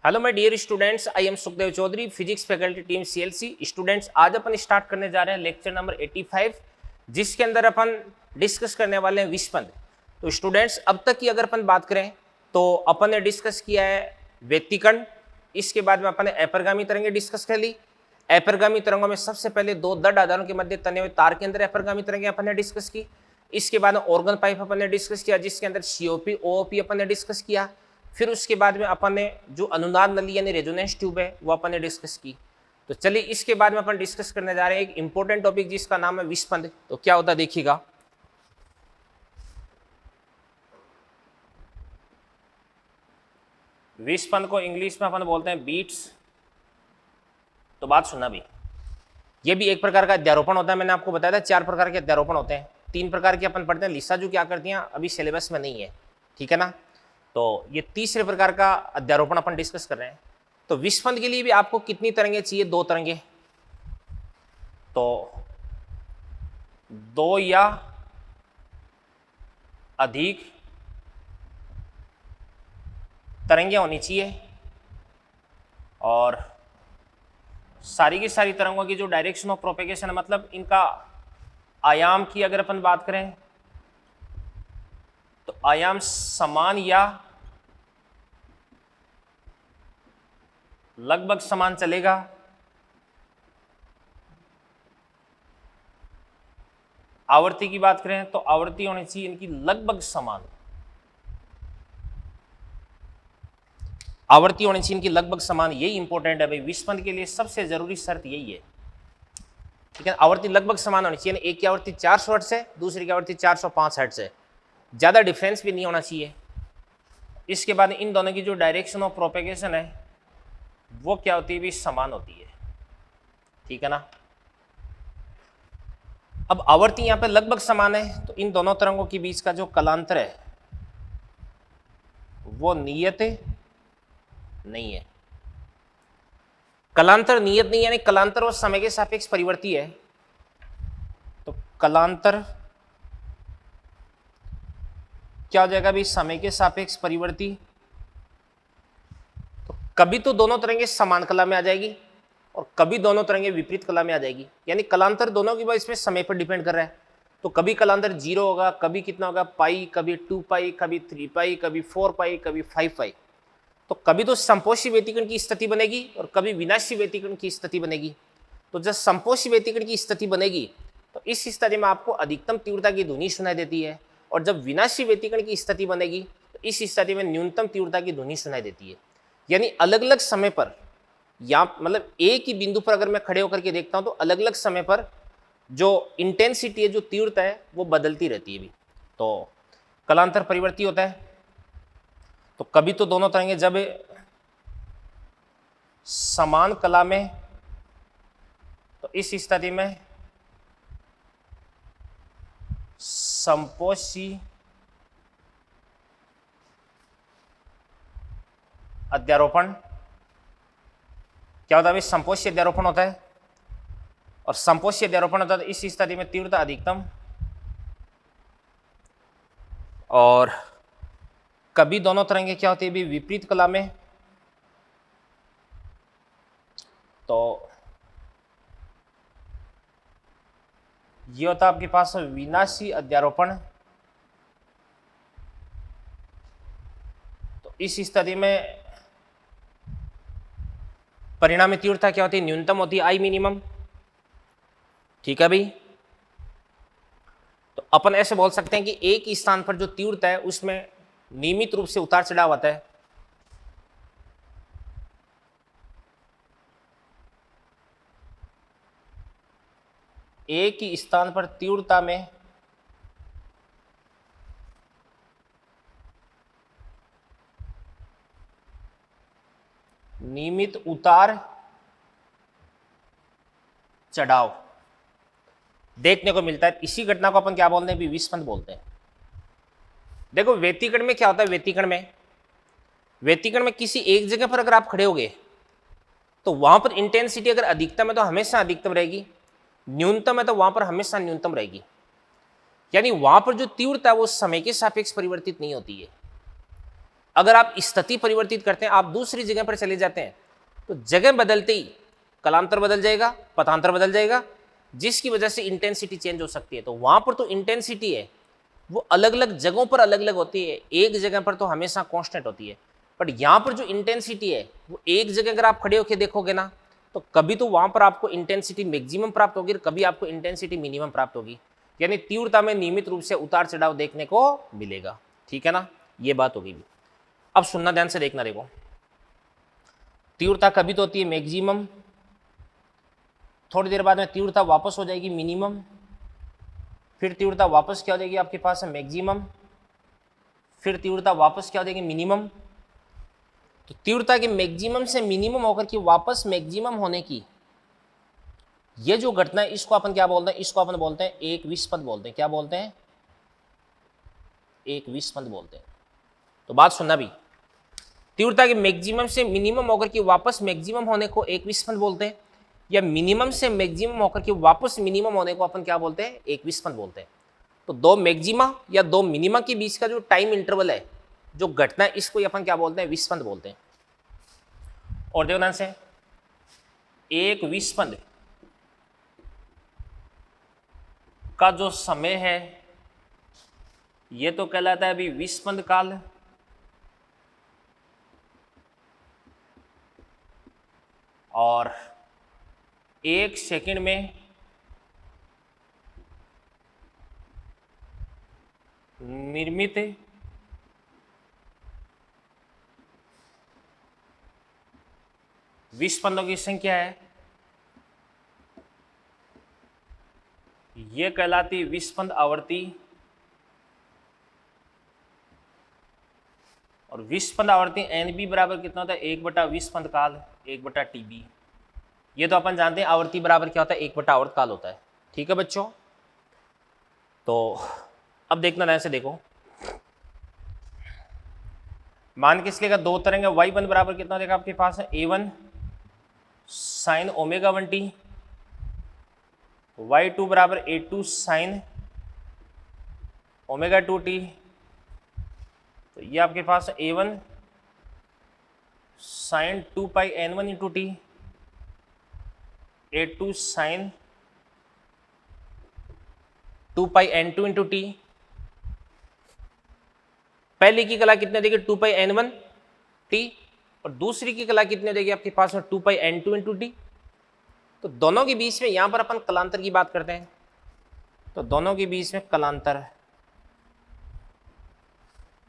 Hello my dear students, I am Sukhdev Chaudhary, physics faculty team CLC. Students, आज अपन start करने जा रहे हैं लेक्चर नंबर 85, जिसके अंदर अपन डिस्कस करने वाले हैं विस्पंद। तो स्टूडेंट्स, अब तक की अगर अपन बात करें तो अपन ने डिस्कस किया है व्यतिकरण, इसके बाद में अपन ने अपरगामी तरंगें डिस्कस कर ली। अपरगामी तरंगों में सबसे पहले दो दंड आधारों के मध्य तने हुए तार के अंदर अपरगामी तरंगें अपन ने डिस्कस की। इसके बाद में ऑर्गन पाइप अपन ने डिस्कस किया, जिसके अंदर सीओपी ओओपी अपन ने डिस्कस किया। फिर उसके बाद में अपन ने जो अनुनाद नली यानी रेजोनेंस ट्यूब है वो अपन ने डिस्कस की। तो चलिए इसके बाद में अपन डिस्कस करने जा रहे हैं एक इंपॉर्टेंट टॉपिक जिसका नाम है विस्पंद। तो क्या होता है देखिएगा। विस्पंद को इंग्लिश में अपन बोलते हैं बीट्स। तो बात सुनना भी, ये भी एक प्रकार का अध्यारोपण होता है। मैंने आपको बताया था 4 प्रकार के अध्यारोपण होते हैं, 3 प्रकार के अपन पढ़ते हैं। लिसा जो क्या करती हैं अभी सिलेबस में नहीं है, ठीक है ना। तो ये तीसरे प्रकार का अध्यारोपण अपन डिस्कस कर रहे हैं। तो विस्पंद के लिए भी आपको कितनी तरंगें चाहिए? 2 तरंगें। तो 2 या अधिक तरंगें होनी चाहिए, और सारी की सारी तरंगों की जो डायरेक्शन ऑफ प्रोपेगेशन है, मतलब इनका आयाम की अगर अपन बात करें तो आयाम समान या लगभग समान चलेगा। आवर्ती की बात करें तो आवर्ती होनी चाहिए इनकी लगभग समान, आवर्ती होनी चाहिए इनकी लगभग समान। यही इंपॉर्टेंट है भाई, विस्पंद के लिए सबसे जरूरी शर्त यही है, ठीक है। आवर्ती लगभग समान होनी चाहिए। एक की आवर्ती 400 हर्ट्ज है, दूसरी की आवर्ती 405 हर्ट्ज है, ज्यादा डिफरेंस भी नहीं होना चाहिए। इसके बाद इन दोनों की जो डायरेक्शन ऑफ प्रोपेगेशन है वो क्या होती है भी? समान होती है, ठीक है ना। अब आवर्ती यहां पे लगभग समान है, तो इन दोनों तरंगों के बीच का जो कलांतर है वो नियत नहीं है। कलांतर नियत नहीं यानी कलांतर और समय के सापेक्ष परिवर्ती है। तो कलांतर क्या हो जाएगा भी? समय के सापेक्ष परिवर्ती। तो कभी तो दोनों तरंगें समान कला में आ जाएगी और कभी दोनों तरंगें विपरीत कला में आ जाएगी, यानी कलांतर दोनों की वजह इसमें समय पर डिपेंड कर रहा है। तो कभी कलांतर 0 होगा, कभी कितना होगा पाई, कभी 2 पाई, कभी 3 पाई, कभी 4 पाई, कभी 5 पाई। तो कभी तो संपोषी व्यतिकरण की स्थिति बनेगी और कभी विनाशी व्यतिकरण की स्थिति बनेगी। तो जब संपोषी व्यतिकरण की स्थिति बनेगी तो इस स्थिति में आपको अधिकतम तीव्रता की ध्वनि सुनाई देती है, और जब विनाशी व्यतिकरण की स्थिति बनेगी तो इस स्थिति में न्यूनतम तीव्रता की ध्वनि सुनाई देती है। यानी अलग अलग समय पर, या मतलब एक ही बिंदु पर अगर मैं खड़े होकर के देखता हूं तो अलग अलग समय पर जो इंटेंसिटी है, जो तीव्रता है वो बदलती रहती है भी। तो कलांतर परिवर्ती होता है। तो कभी तो दोनों तरंगें जब समान कला में, तो इस स्थिति में संपोषी अध्यारोपण क्या होता है? संपोषी अध्यारोपण होता है, और संपोषी अध्यारोपण होता है इस स्थिति में तीव्रता अधिकतम, और कभी दोनों तरंगें क्या होती है भी? विपरीत कला में। तो ये होता है आपके पास विनाशी अध्यारोपण। तो इस स्थिति में परिणामी तीव्रता क्या होती है? न्यूनतम होती है, आई मिनिमम, ठीक है भाई। तो अपन ऐसे बोल सकते हैं कि एक ही स्थान पर जो तीव्रता है उसमें नियमित रूप से उतार चढ़ाव आता है। एक ही स्थान पर तीव्रता में नियमित उतार चढ़ाव देखने को मिलता है। इसी घटना को अपन क्या बोलते हैं? विस्पंद बोलते हैं। देखो व्यतिकरण में क्या होता है? व्यतिकरण में किसी एक जगह पर अगर आप खड़े होगे तो वहां पर इंटेंसिटी अगर अधिकतम है तो हमेशा अधिकतम रहेगी, न्यूनतम है तो वहां पर हमेशा न्यूनतम रहेगी। यानी वहां पर जो तीव्रता है वो समय के सापेक्ष परिवर्तित नहीं होती है। अगर आप स्थिति परिवर्तित करते हैं, आप दूसरी जगह पर चले जाते हैं, तो जगह बदलते ही कलांतर बदल जाएगा, पथांतर बदल जाएगा, जिसकी वजह से इंटेंसिटी चेंज हो सकती है। तो वहां पर तो इंटेंसिटी है वो अलग अलग जगहों पर अलग अलग होती है, एक जगह पर तो हमेशा कांस्टेंट होती है। बट यहाँ पर जो इंटेंसिटी है वो एक जगह अगर आप खड़े होकर देखोगे ना, तो कभी तो वहां पर आपको इंटेंसिटी मैक्सिमम प्राप्त होगी, कभी आपको इंटेंसिटी मिनिमम प्राप्त होगी। यानी तीव्रता में नियमित रूप से उतार चढ़ाव देखने को मिलेगा। ठीक है ना, ये बात होगी। अब सुनना ध्यान से, देखना, देखो तीव्रता कभी तो होती है मैक्सिमम, थोड़ी देर बाद में तीव्रता वापस हो जाएगी मिनिमम, फिर तीव्रता वापस क्या हो जाएगी आपके पास है मैक्सिमम, फिर तीव्रता वापस क्या हो जाएगी मिनिमम। तो तीव्रता के मैक्सिमम से मिनिमम होकर के वापस मैक्सिमम होने की ये जो घटना है, इसको अपन क्या बोलते हैं, इसको अपन बोलते हैं एक विस्पंद बोलते हैं। क्या बोलते हैं? एक विस्पंद बोलते हैं। तो बात सुनना भी, तीव्रता के मैक्सिमम से मिनिमम होकर के वापस मैक्सिमम होने को एक विस्पंद बोलते हैं, या मिनिमम से मैक्सिमम होकर के वापस मिनिमम होने को अपन क्या बोलते हैं? एक विस्पंद बोलते हैं। तो दो मैक्सिमा या दो मिनिमा के बीच का जो टाइम इंटरवल है, जो घटना है, इसको अपन क्या बोलते हैं? विस्पंद बोलते हैं। और देखो ध्यान से, एक विस्पंद का जो समय है ये तो कहलाता है अभी विस्पंद काल, और एक सेकंड में निर्मित विस्पंदों की संख्या है, यह कहलाती विस्पंद आवृत्ति। और विस्पंद आवृत्ति एन बी बराबर कितना होता है? 1/20 विस्पंद काल 1/टी TB। ये तो अपन जानते हैं आवृत्ति बराबर क्या होता है? 1/आवर्त काल होता है। ठीक है बच्चों, तो अब देखना ध्यान से, देखो मान के इसलिए दो तरंग है, y1 बराबर कितना देखा आपके पास है? A1 sine omega 1t, y2 बराबर A2 साइन ओमेगा 2t। तो ये आपके पास A1 sine 2 pi N1 into T, A2 sine 2 pi N2 into T. पहले की कला कितने देगी? 2 पाई N1 टी, और दूसरी की कला कितने देगी आपके पास में? 2 पाई N2 इंटू टी। तो दोनों के बीच में यहां पर अपन कलांतर की बात करते हैं, तो दोनों के बीच में कलांतर,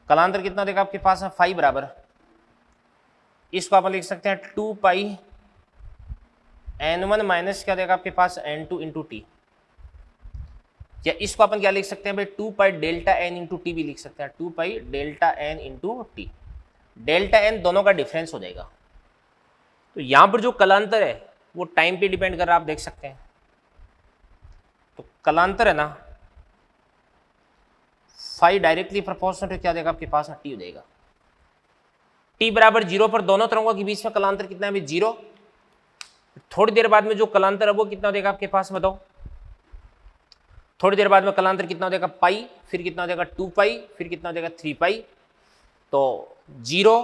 कलांतर कितना देगा आपके पास है? 5 बराबर, इसको अपन लिख सकते हैं 2 पाई N1 माइनस क्या देगा आपके पास? N2 into T. या इसको अपन क्या लिख सकते हैं भाई? 2 pi delta N into T भी लिख सकते हैं, 2 pi delta N into T. Delta N दोनों का डिफरेंस हो जाएगा। तो यहां पर जो कलांतर है वो टाइम पे डिपेंड कर रहा है, आप देख सकते हैं। तो कलांतर है ना, 5 डायरेक्टली प्रोपोर्शनल टू क्या देगा आपके पास? टी हो जाएगा। टी बराबर 0 पर दोनों तरंगों के बीच में कलांतर कितना है? 0। थोड़ी देर बाद में जो कलांतर है वो कितना देगा आपके पास? बताओ। थोड़ी देर बाद में कलांतर कितना हो जाएगा? पाई, फिर कितना हो जाएगा? 2 पाई, फिर कितना हो जाएगा? 3 पाई। तो 0,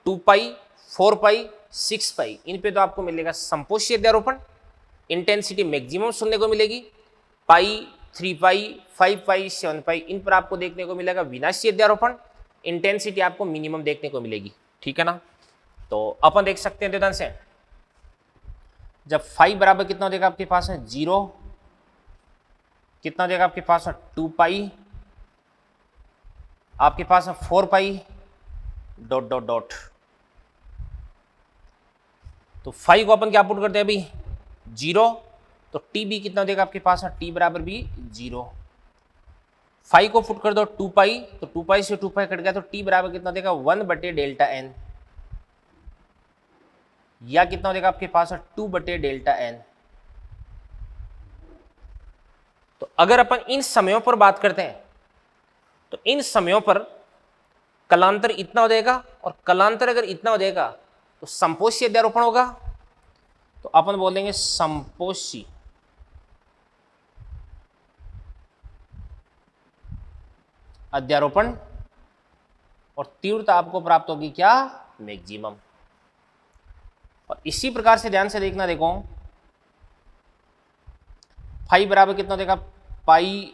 2 पाई, 4 पाई, 6 पाई, इन पे तो आपको मिलेगा संपोषी अध्यारोपण, इंटेंसिटी मैक्सिमम सुनने को मिलेगी। पाई, 3 पाई, 5 पाई, 7 पाई, इन पर आपको देखने को मिलेगा विनाशी अध्यारोपण, इंटेंसिटी आपको मिनिमम देखने को मिलेगी। ठीक है ना, तो अपन देख सकते हैं ध्यान से, जब 5 बराबर कितना हो जाएगा आपके पास है? 0, कितना हो जाएगा आपके पास? 2 पाई, आपके पास 4 पाई डॉट डॉट डॉट। तो 5 को अपन क्या पुट करते हैं अभी? 0, तो टी भी कितना हो जाएगा आपके पास? टी बराबर भी 0। 5 को पुट कर दो 2 पाई, तो 2 पाई से 2 पाई कट गया, तो टी बराबर कितना देगा? 1 बटे डेल्टा एन, या कितना हो जाएगा आपके पास? 2 बटे डेल्टा एन। तो अगर अपन इन समयों पर बात करते हैं तो इन समयों पर कलांतर इतना हो जाएगा, और कलांतर अगर इतना हो जाएगा तो संपोषी अध्यारोपण होगा। तो अपन बोलेंगे संपोषी अध्यारोपण, और तीव्रता आपको प्राप्त होगी क्या, मैक्सिमम। और इसी प्रकार से ध्यान से देखना, देखो फाई बराबर कितना देगा, पाई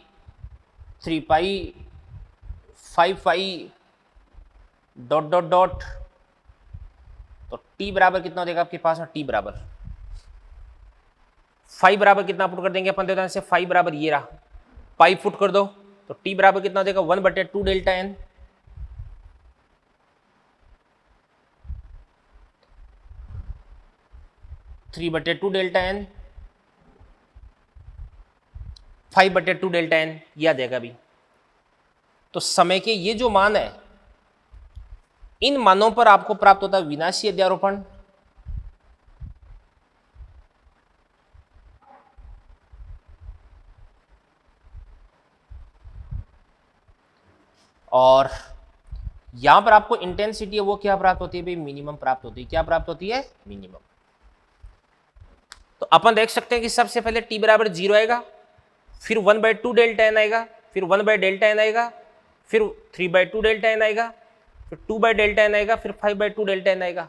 3 पाई 5 पाई डॉट डॉट डॉट, तो टी बराबर कितना देगा आपके पास, टी बराबर फाइव बराबर कितना पुट कर देंगे अपन, देते से फाइव बराबर ये रहा, पाई पुट कर दो तो टी बराबर कितना देगा 1/2 डेल्टा एन, थ्री बटे two delta N, 5/2 delta N, यह आ जाएगा अभी। तो समय के ये जो मान है, इन मानों पर आपको प्राप्त होता है विनाशी अध्यारोपण, और यहां पर आपको इंटेंसिटी है वो क्या प्राप्त होती है भाई, मिनिमम प्राप्त होती है। क्या प्राप्त होती है, मिनिमम। तो अपन देख सकते हैं कि सबसे पहले टी बराबर 0 आएगा, फिर 1/2 डेल्टा एन आएगा, फिर 1/डेल्टा एन आएगा, फिर 3/2 डेल्टा एन आएगा, फिर 2/डेल्टा एन आएगा, फिर 5/2 डेल्टा एन आएगा।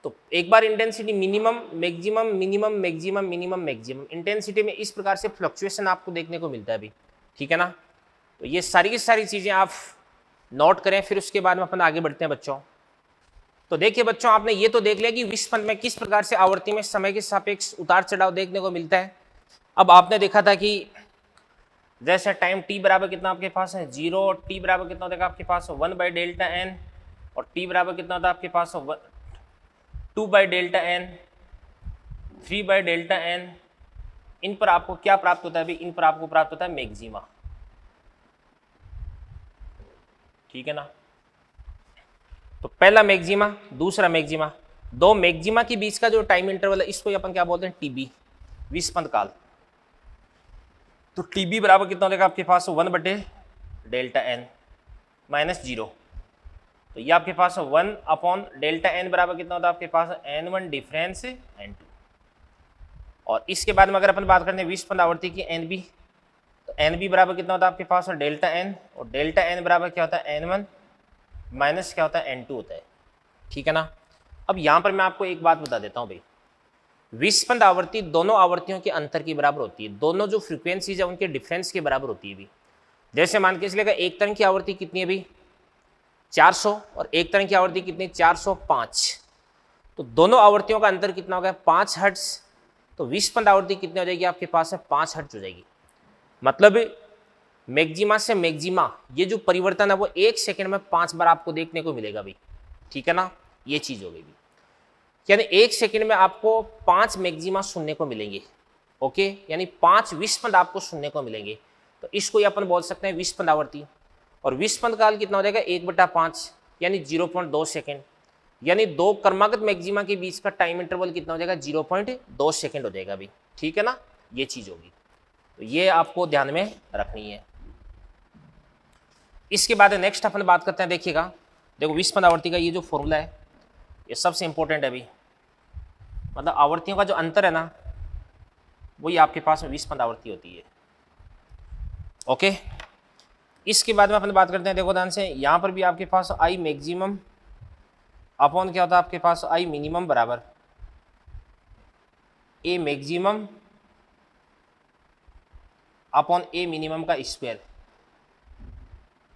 तो एक बार intensity minimum maximum minimum maximum minimum maximum, intensity में इस प्रकार से फ्लक्चुएशन आपको देखने को मिलता है अभी, ठीक है ना। तो ये सारी की सारी चीजें आप नोट करें, फिर उसके बाद में अपन आगे बढ़ते हैं बच्चों। तो देखिए बच्चों, आपने ये तो देख लिया कि विस्फंद में किस प्रकार से आवर्ती में समय के सापेक्ष उतार चढ़ाव देखने को मिलता है। अब आपने देखा था कि जैसे टाइम t बराबर कितना आपके पास है 0, t बराबर कितना होता है आपके पास 1/डेल्टा एन, और t बराबर कितना होता है आपके पास 2/डेल्टा एन, 3/डेल्टा एन। इन पर आपको क्या प्राप्त होता है अभी, इन पर आपको प्राप्त होता है मैक्सिमा, ठीक है ना। तो पहला मैक्सिमा, दूसरा मैक्सिमा, दो मैक्सिमा के बीच का जो टाइम इंटरवल है इसको अपन क्या बोलते हैं, टीबी, विस्पंद काल। तो टीबी बराबर कितना होगा आपके पास 1/डेल्टा एन माइनस 0, तो ये आपके पास 1/डेल्टा एन बराबर कितना होता है आपके पास n1 डिफरेंस n2। और इसके बाद में अगर अपन बात करते हैं विस्पंद आवर्ती की nb, तो nb बराबर कितना होता है आपके पास डेल्टा एन, और डेल्टा एन बराबर क्या होता है n1 माइनस क्या होता है n2 होता है, ठीक है ना। अब यहां पर मैं आपको एक बात बता देता हूं भाई, विस्पंद आवर्ती दोनों आवर्तियों के अंतर के बराबर होती है, दोनों जो फ्रीक्वेंसीज है उनके डिफरेंस के बराबर होती है भी। जैसे मान के चलिएगा एक तरंग की आवृत्ति कितनी है भी 400, और एक तरंग की आवृत्ति कितनी 405, तो दोनों आवर्तियों का अंतर कितना हो गया 5 हर्ट्ज। तो विस्पंद आवृत्ति कितनी हो जाएगी आपके पास है 5 हर्ट्ज हो जाएगी। मतलब मैक्सिमा से मैक्सिमा ये जो परिवर्तन है वो 1 सेकंड में 5 बार आपको देखने को मिलेगा भाई, ठीक है ना। ये चीज हो गई भी, यानी 1 सेकंड में आपको 5 मैक्सिमा सुनने को मिलेंगे, ओके, यानी 5 विस्पंद आपको सुनने को मिलेंगे। तो इसको ही अपन बोल सकते हैं विस्पंद आवर्ती। और विस्पंद काल कितना हो जाएगा 1/5, यानी 0.2 सेकेंड, यानी दो क्रमागत मैक्सिमा के बीच का टाइम इंटरवल कितना हो जाएगा 0.2 सेकेंड हो जाएगा अभी, ठीक है ना। ये चीज होगी, तो ये आपको ध्यान में रखनी है। इसके बाद नेक्स्ट अपन बात करते हैं, देखिएगा देखो विस्पंद आवर्ती का ये जो फॉर्मूला है ये सबसे इंपॉर्टेंट है अभी, मतलब आवर्तियों का जो अंतर है ना वही आपके पास में विस्पंद आवर्ती होती है, ओके। इसके बाद में अपन बात करते हैं, देखो ध्यान से, यहां पर भी आपके पास आई मैक्सिमम अपॉन क्या होता है आपके पास आई मिनिमम बराबर ए मैक्सिमम अपॉन ए मिनिमम का स्क्वायर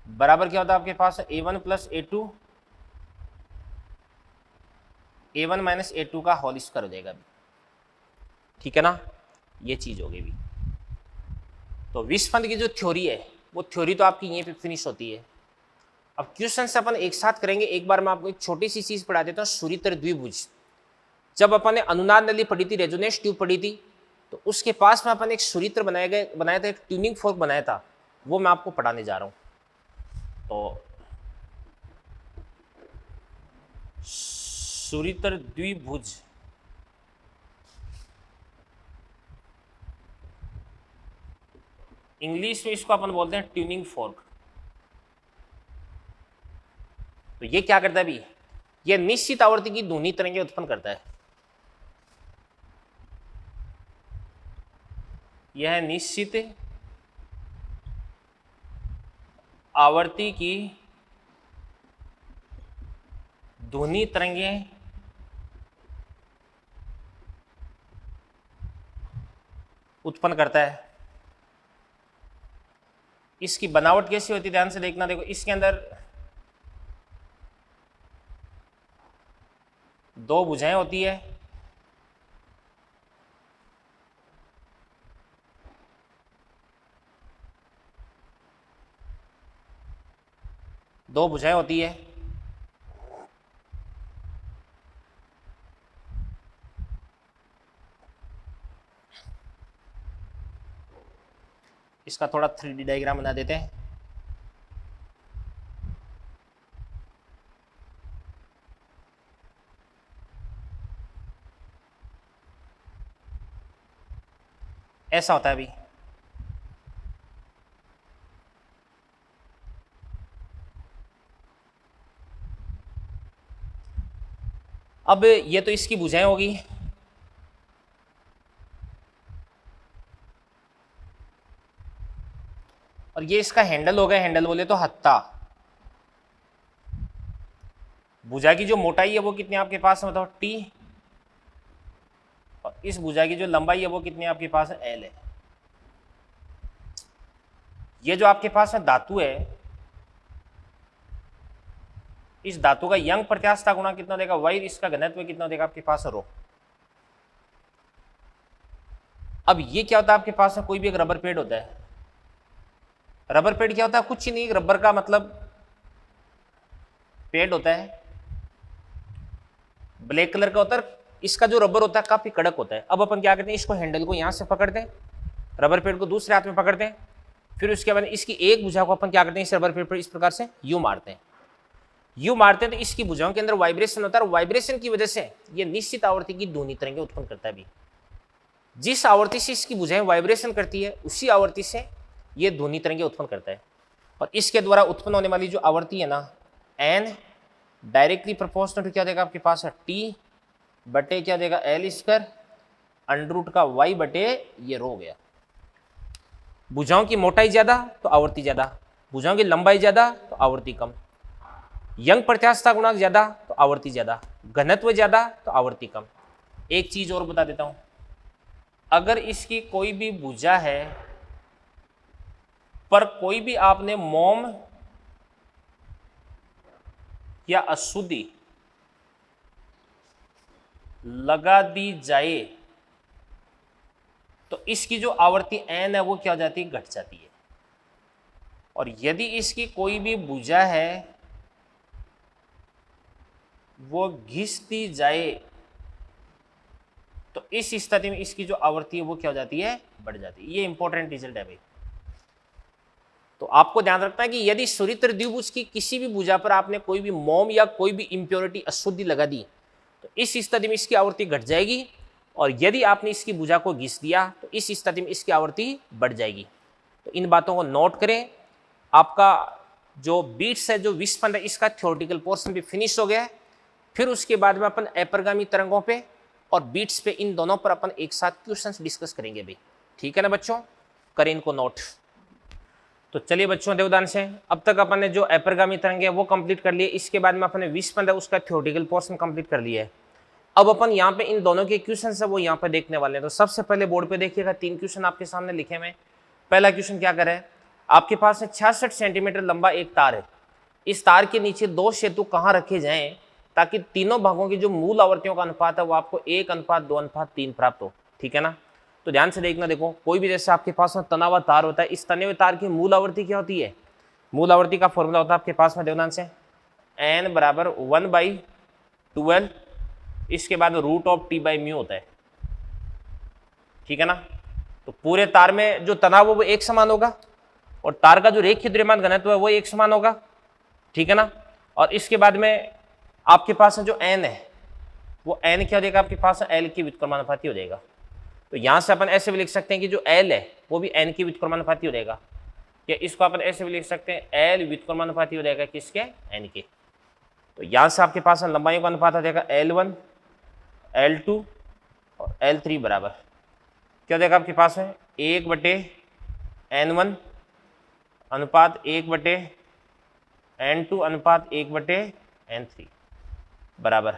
बराबर क्या होता है आपके पास a1 plus a2 a1 minus a2 का होल स्क्वायर हो जाएगा, ठीक है ना। ये चीज हो गई भी। तो विस्पंद की जो थ्योरी है वो थ्योरी तो आपकी यहीं पे फिनिश होती है। अब क्वेश्चन से अपन एक साथ करेंगे। एक बार मैं आपको एक छोटी सी चीज पढ़ा देता हूँ, सूर्यतर द्विभुज। जब अपन ने अनुनाद नली पढ़ी थी, रेजोनेंस ट्यूब पढ़ी थी, तो उसके पास में अपन एक सूर्यतर बनाया था, एक ट्यूनिंग फोर्क बनाया था, वो मैं आपको पढ़ाने जा रहा हूँ। तो सूर्यतर द्विभुज इंग्लिश में इसको अपन बोलते हैं ट्यूनिंग फोर्क। तो ये क्या करता है भी, ये निश्चित आवृत्ति की ध्वनि तरंगें उत्पन्न करता है। यह निश्चित आवृत्ति की ध्वनि तरंगें उत्पन्न करता है। इसकी बनावट कैसी होती है ध्यान से देखना। देखो इसके अंदर दो भुजाएं होती है, दो भुजाएं होती है। इसका थोड़ा 3D डायग्राम बना देते हैं। ऐसा होता है अभी। अब ये तो इसकी भुजाएं होगी, और ये इसका हैंडल हो गया। हैंडल बोले तो हत्था। भुजा की जो मोटाई है वो कितनी आपके पास है, मतलब टी, और इस भुजा की जो लंबाई है वो कितनी आपके पास है, एल है। ये जो आपके पास है धातु है, इस धातु का यंग प्रत्यास्थता गुणा कितना देगा, वाई। इसका घनत्व कितना देगा आपके पास है, रो। अब ये क्या होता है आपके पास है, कोई भी एक रबर पेड़ होता है। रबर पेड़ क्या होता है, कुछ ही नहीं, रबर का मतलब पेड़ होता है, ब्लैक कलर का होता है। इसका जो रबर होता है काफी कड़क होता है। अब अपन क्या करते हैं, इसको हैंडल को यहां से पकड़ते हैं, रबर पेड़ को दूसरे हाथ में पकड़ते हैं, फिर उसके बाद इसकी एक भुजा को अपन क्या करते हैं, इस रबर पेड़ पर इस प्रकार से यू मारते हैं। यू मारते हैं तो इसकी भुजाओं के अंदर वाइब्रेशन होता है, और वाइब्रेशन की वजह से ये निश्चित आवृत्ति की ध्वनि तरंगें उत्पन्न करता है। भी जिस आवृत्ति से इसकी भुजाएं वाइब्रेशन करती है उसी आवृत्ति से ये ध्वनि तरंगें उत्पन्न करता है। और इसके द्वारा उत्पन्न होने वाली जो आवृत्ति है ना, एन डायरेक्टली प्रोपोर्शनल टू क्या देगा आपके पास है, टी बटे क्या देगा, एल स्क्वायर अंडर रूट का वाई बटे ये रो हो गया। भुजाओं की मोटाई ज्यादा तो आवृत्ति ज्यादा, भुजाओं की लंबाई ज्यादा तो आवृत्ति कम, यंग प्रत्यास्थता गुणांक ज्यादा तो आवृत्ति ज्यादा, घनत्व ज्यादा तो आवृत्ति कम। एक चीज और बता देता हूं, अगर इसकी कोई भी भुजा है पर कोई भी आपने मोम या अशुद्धि लगा दी जाए तो इसकी जो आवृत्ति एन है वो क्या हो जाती है, घट जाती है। और यदि इसकी कोई भी भुजा है वो घिस दी जाए तो इस स्थिति में इसकी जो आवृत्ति है वो क्या हो जाती है, बढ़ जाती है। ये इंपॉर्टेंट रिजल्ट है भाई। तो आपको ध्यान रखना है कि यदि सुरित्र द्विभुज की किसी भी भुजा पर आपने कोई भी मोम या कोई भी इंप्योरिटी अशुद्धि लगा दी तो इस स्थिति में इसकी आवृत्ति घट जाएगी, और यदि आपने इसकी भुजा को घिस दिया तो इस स्थिति में इसकी आवृत्ति बढ़ जाएगी। तो इन बातों को नोट करें। आपका जो बीट्स है, जो विस्पंद है, इसका थ्योरेटिकल पोर्शन भी फिनिश हो गया है। फिर उसके बाद में अपन अपरगामी तरंगों पे और बीट्स पे, इन दोनों पर अपन एक साथ क्वेश्चंस डिस्कस करेंगे भाई। ठीक है ना बच्चों, करें इनको नोट। तो चलिए बच्चों देवदान से अब तक अपन ने जो अपरगामी तरंगे है वो कंप्लीट कर लिए। इसके बाद में अपन ने विस्पंद है उसका थ्योरेटिकल पोर्शन कंप्लीट कर लिया है। अब अपन यहाँ पे इन दोनों के क्वेश्चन है वो यहाँ पे देखने वाले हैं। तो सबसे पहले बोर्ड पे देखिएगा, 3 क्वेश्चन आपके सामने लिखे हुए। पहला क्वेश्चन क्या करे, आपके पास 66 सेंटीमीटर लंबा एक तार है। इस तार के नीचे 2 सेतु कहाँ रखे जाएं ताकि तीनों भागों की जो मूल आवृत्तियों का अनुपात है वो आपको 1:2:3 प्राप्त हो। ठीक है ना। तो ध्यान से देखना, देखो कोई भी जैसे आपके पास में तना हुआ तार होता है, इस तने हुए तार की मूल आवृत्ति क्या होती है, मूल आवृत्ति का फॉर्मूला होता है आपके पास में देवदान से n बराबर 1/12, इसके बाद √T/μ होता है। ठीक है ना। तो पूरे तार में जो तनाव है वो एक समान होगा और तार का जो रेखीय द्रव्यमान घनत्व है वो एक समान होगा। ठीक है ना। और इसके बाद में आपके पास जो n है वो n क्या हो जाएगा आपके पास, l की व्युत्क्रमानुपाती हो जाएगा। तो यहां से अपन ऐसे भी लिख सकते हैं कि जो l है वो भी n की व्युत्क्रमानुपाती हो जाएगा, या इसको अपन ऐसे भी लिख सकते हैं l व्युत्क्रमानुपाती हो जाएगा किसके, n के। तो यहां से आपके पास लंबाइयों का अनुपात आ जाएगा L1, L2 और L3 बराबर क्या हो जाएगा आपके पास है 1/N1 अनुपात 1/N2 अनुपात 1/N3। बराबर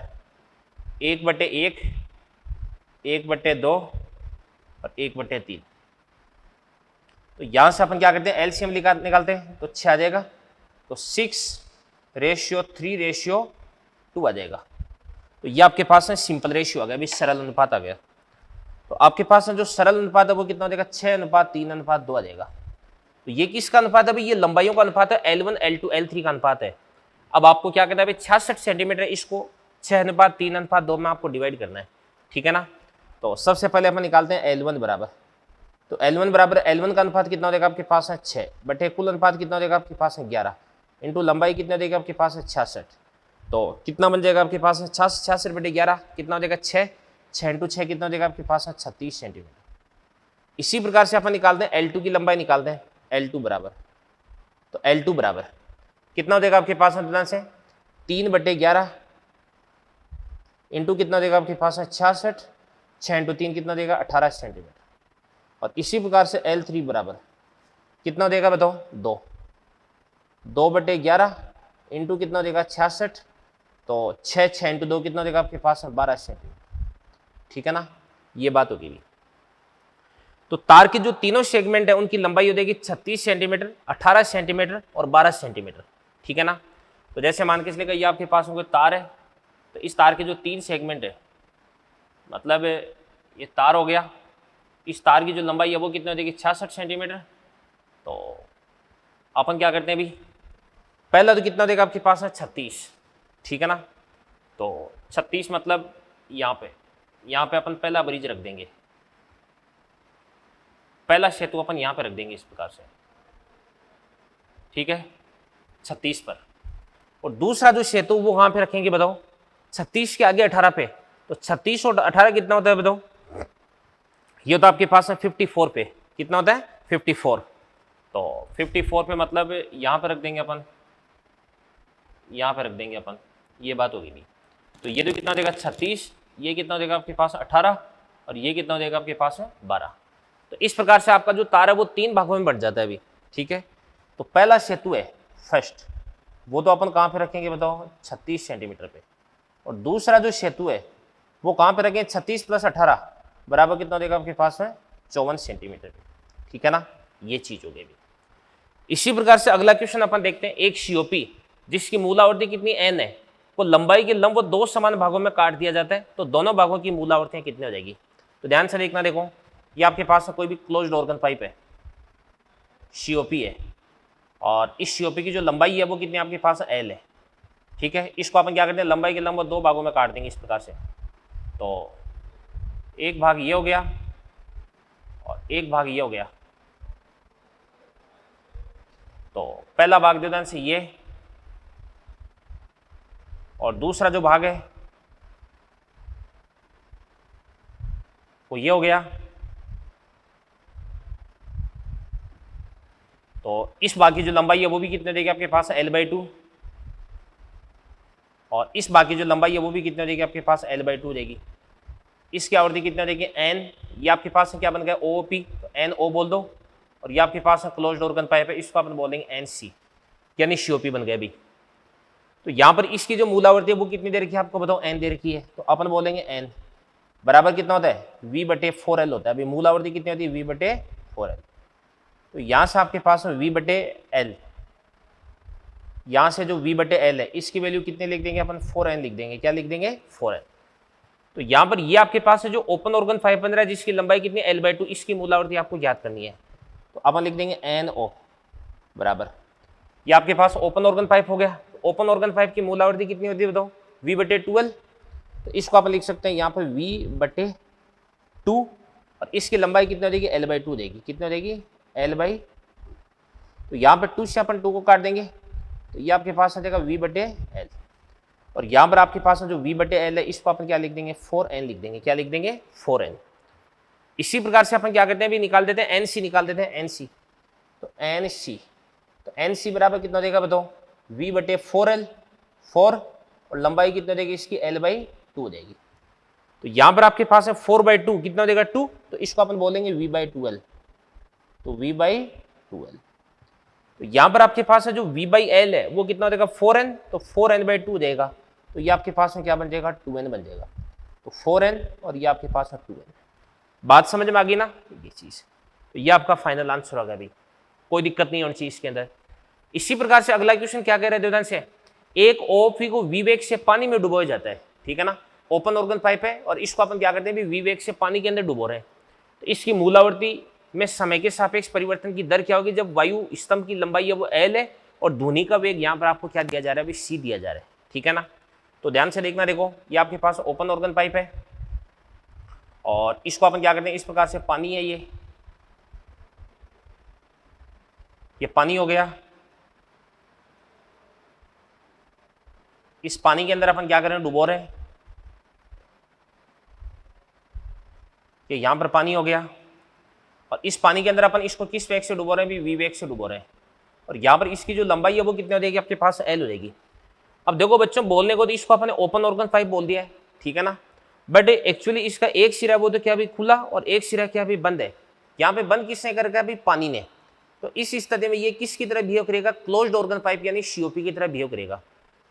1/1, 1/2 और 1/3। तो यहां से अपन क्या करते हैं, एलसीएम निकालते हैं, तो 6 आ जाएगा। तो 6:3:2 आ जाएगा। तो ये आपके पास है सिंपल रेशियो आ गया, अभी सरल अनुपात आ गया। तो आपके पास है जो सरल अनुपात है वो कितना हो जाएगा, 6:3:2 आ जाएगा। तो ये किसका अनुपात है भाई, ये लंबाइयों का अनुपात है, L1 L2 L3 का अनुपात है। अब आपको क्या करना है भाई, 66 सेंटीमीटर, इसको 6:3:2 में आपको डिवाइड करना है, ठीक है ना। तो सबसे पहले अपन निकालते हैं L1 बराबर, तो L1 बराबर, L1 का अनुपात कितना हो जाएगा आपके पास है 6 बटे कुल अनुपात कितना हो जाएगा आपके पास है 11 इंटू लंबाई कितना देगा आपके पास है 66। तो कितना बन जाएगा आपके पास है 66/11 कितना हो जाएगा 6 इंटू 6 कितना हो जाएगा आपके पास है 36 सेंटीमीटर। इसी प्रकार से अपन निकालते हैं L2 की लंबाई निकालते हैं, L2 बराबर, तो L2 बराबर कितना हो जाएगा आपके पास है ध्यान से 3/11 इंटू कितना देगा आपके पास है 66, 6 इंटू 3 कितना देगा 18 सेंटीमीटर। और इसी प्रकार से L3 बराबर कितना देगा बताओ 2/11 इंटू कितना देगा 66, तो 6 इंटू 2 कितना देगा आपके पास है 12 सेंटीमीटर, ठीक है ना। ये बात होगी भी। तो तार के जो तीनों सेगमेंट है उनकी लंबाई हो जाएगी 36 सेंटीमीटर, 18 सेंटीमीटर और 12 सेंटीमीटर, ठीक है ना। तो जैसे मान के चलिएगा ये आपके पास कोई तार है, तो इस तार के जो 3 सेगमेंट है, मतलब ये तार हो गया, इस तार की जो लंबाई है वो कितनी हो जाएगी 66 सेंटीमीटर। तो अपन क्या करते हैं अभी, पहला तो कितना देगा आपके पास है 36, ठीक है ना। तो 36 मतलब यहाँ पे अपन पहला ब्रिज रख देंगे, पहला सेतु अपन यहाँ पे रख देंगे इस प्रकार से, ठीक है 36 पर। और दूसरा जो सेतु वो कहाँ पे रखेंगे बताओ, 36 के आगे 18 पे। तो 36 और 18 कितना होता है बताओ, ये तो आपके पास है 54 पे, कितना होता है 54। तो 54 पे मतलब यहाँ पे रख देंगे अपन, यहाँ पे रख देंगे अपन, ये बात होगी नहीं। तो ये तो कितना देगा 36, ये कितना देगा आपके पास 18 और ये कितना देगा आपके पास है 12। तो इस प्रकार से आपका जो तार है वो 3 भागों में बढ़ जाता है अभी, ठीक है। तो पहला सेतु है फर्स्ट, वो तो अपन कहाँ पे रखेंगे बताओ 36 सेंटीमीटर पे। और दूसरा जो सेतु है वो कहाँ पे रखेंगे 36 + 18 बराबर कितना देगा आपके पास है 54 सेंटीमीटर पे, ठीक है ना। ये चीज हो गई। इसी प्रकार से अगला क्वेश्चन अपन देखते हैं, एक सीओपी जिसकी मूलावर्ती कितनी n है, को लंबाई के लंब 2 समान भागों में काट दिया जाता है, तो दोनों भागों की मूलावर्तियां कितनी हो जाएगी। तो ध्यान से देखना, देखो ये आपके पास कोई भी क्लोज्ड ऑर्गन पाइप है, सीओपी है, और इस सीओपी की जो लंबाई है वो कितनी आपके पास L है, ठीक है। इसको अपन क्या करते हैं, लंबाई के लंब 2 भागों में काट देंगे इस प्रकार से। तो एक भाग ये हो गया और एक भाग ये हो गया। तो पहला भाग दे ध्यान से ये, और दूसरा जो भाग है वो ये हो गया। तो इस भाग की जो लंबाई है वो भी कितने देगी आपके पास L/2, और इस भाग की जो लंबाई है वो भी कितने देगी आपके पास L/2 देगी। इसकी आवृत्ति कितना देगी n, ये आपके पास क्या बन गया OP, तो NO बोल दो, और ये आपके पास क्लोज्ड ऑर्गन पाइप है, इसको अपन बोलेंगे NC, यानी COP बन गया अभी। तो यहाँ पर इसकी जो मूलावर्ती है वो कितनी दे रखी है आपको बताओ, n दे रखी है, तो अपन बोलेंगे n बराबर कितना होता है V/4L होता है। अभी मूलावर्ती कितनी होती है V/4L। तो यहाँ से आपके पास V/L, यहाँ से जो V/L है इसकी वैल्यू कितनी लिख देंगे अपन 4n लिख देंगे, क्या लिख देंगे 4n। तो यहाँ पर ये आपके पास है जो ओपन ऑर्गन पाइप बन रहा है जिसकी लंबाई कितनी L/2, इसकी मूलावर्ती आपको याद करनी है। तो अपन लिख देंगे NO बराबर, ये आपके पास ओपन ऑर्गन पाइप हो गया। ओपन ऑर्गन पाइप की मूलावर्ती कितनी होती है बताओ V/12। तो इसको आप लिख सकते हैं यहाँ पर V/2, और इसकी लंबाई कितनी हो जाएगी L/2 देगी, कितनी हो जाएगी L/2। तो यहाँ पर 2 से अपन 2 को काट देंगे, तो ये आपके पास आ जाएगा V/L, और यहाँ पर आपके पास जो V/L है इसको अपन क्या लिख देंगे 4n लिख देंगे, क्या लिख देंगे 4n। इसी प्रकार से अपन क्या करते हैं, अभी निकाल देते हैं NC, निकाल देते हैं NC। तो NC बराबर कितना देगा बताओ V/4L 4, और लंबाई कितना देगी इसकी L/2 देगी। तो यहाँ पर आपके पास है 4/2 कितना देगा 2, तो इसको अपन बोलेंगे V/2L, तो V/2L। तो यहाँ पर आपके पास है जो V/L है वो कितना देगा 4n, तो 4n/2 देगा। तो ये आपके पास में क्या बन जाएगा 2n बन जाएगा। तो 4n और ये आपके पास में 2n। बात समझ में आ गई ना ये चीज़। तो ये आपका फाइनल आंसर होगा अभी, कोई दिक्कत नहीं होनी चाहिए इसके अंदर। इसी प्रकार से अगला क्वेश्चन क्या कह रहे हैं देवदान से, एक OP को V वेग से पानी में डुबोया जाता है, ठीक है ना। ओपन ऑर्गन पाइप है और इसको अपन क्या करते हैं V वेग से पानी के अंदर डुबो रहे हैं। तो इसकी मूलावर्ती में समय के सापेक्ष परिवर्तन की दर क्या होगी जब वायु स्तंभ की लंबाई है वो L है और ध्वनि का वेग यहाँ पर आपको क्या दिया जा रहा है अभी C दिया जा रहा है, ठीक है ना। तो ध्यान से देखना, देखो ये आपके पास ओपन ऑर्गन पाइप है और इसको अपन क्या करते हैं इस प्रकार से, पानी है ये पानी हो गया। इस पानी के अंदर अपन क्या कर रहे हैं, डुबो रहे हैं। ये यहां पर पानी हो गया और इस पानी के अंदर अपन इसको किस वेग से डुबो रहे हैं, V वेग से डुबो रहे हैं। और यहाँ पर इसकी जो लंबाई है वो कितनी हो जाएगी आपके पास, L हो जाएगी। अब देखो बच्चों, बोलने को तो इसको अपने ओपन ऑर्गन पाइप बोल दिया है, ठीक है ना, बट एक्चुअली इसका एक सिरा वो तो क्या अभी खुला और एक सिरा क्या अभी बंद है। यहाँ पे बंद किसने कर रखा है, अभी पानी ने। तो इस स्थिति में ये किसकी तरह बिहेव करेगा, क्लोज्ड ऑर्गन पाइप यानी COP की तरह बिहेव करेगा।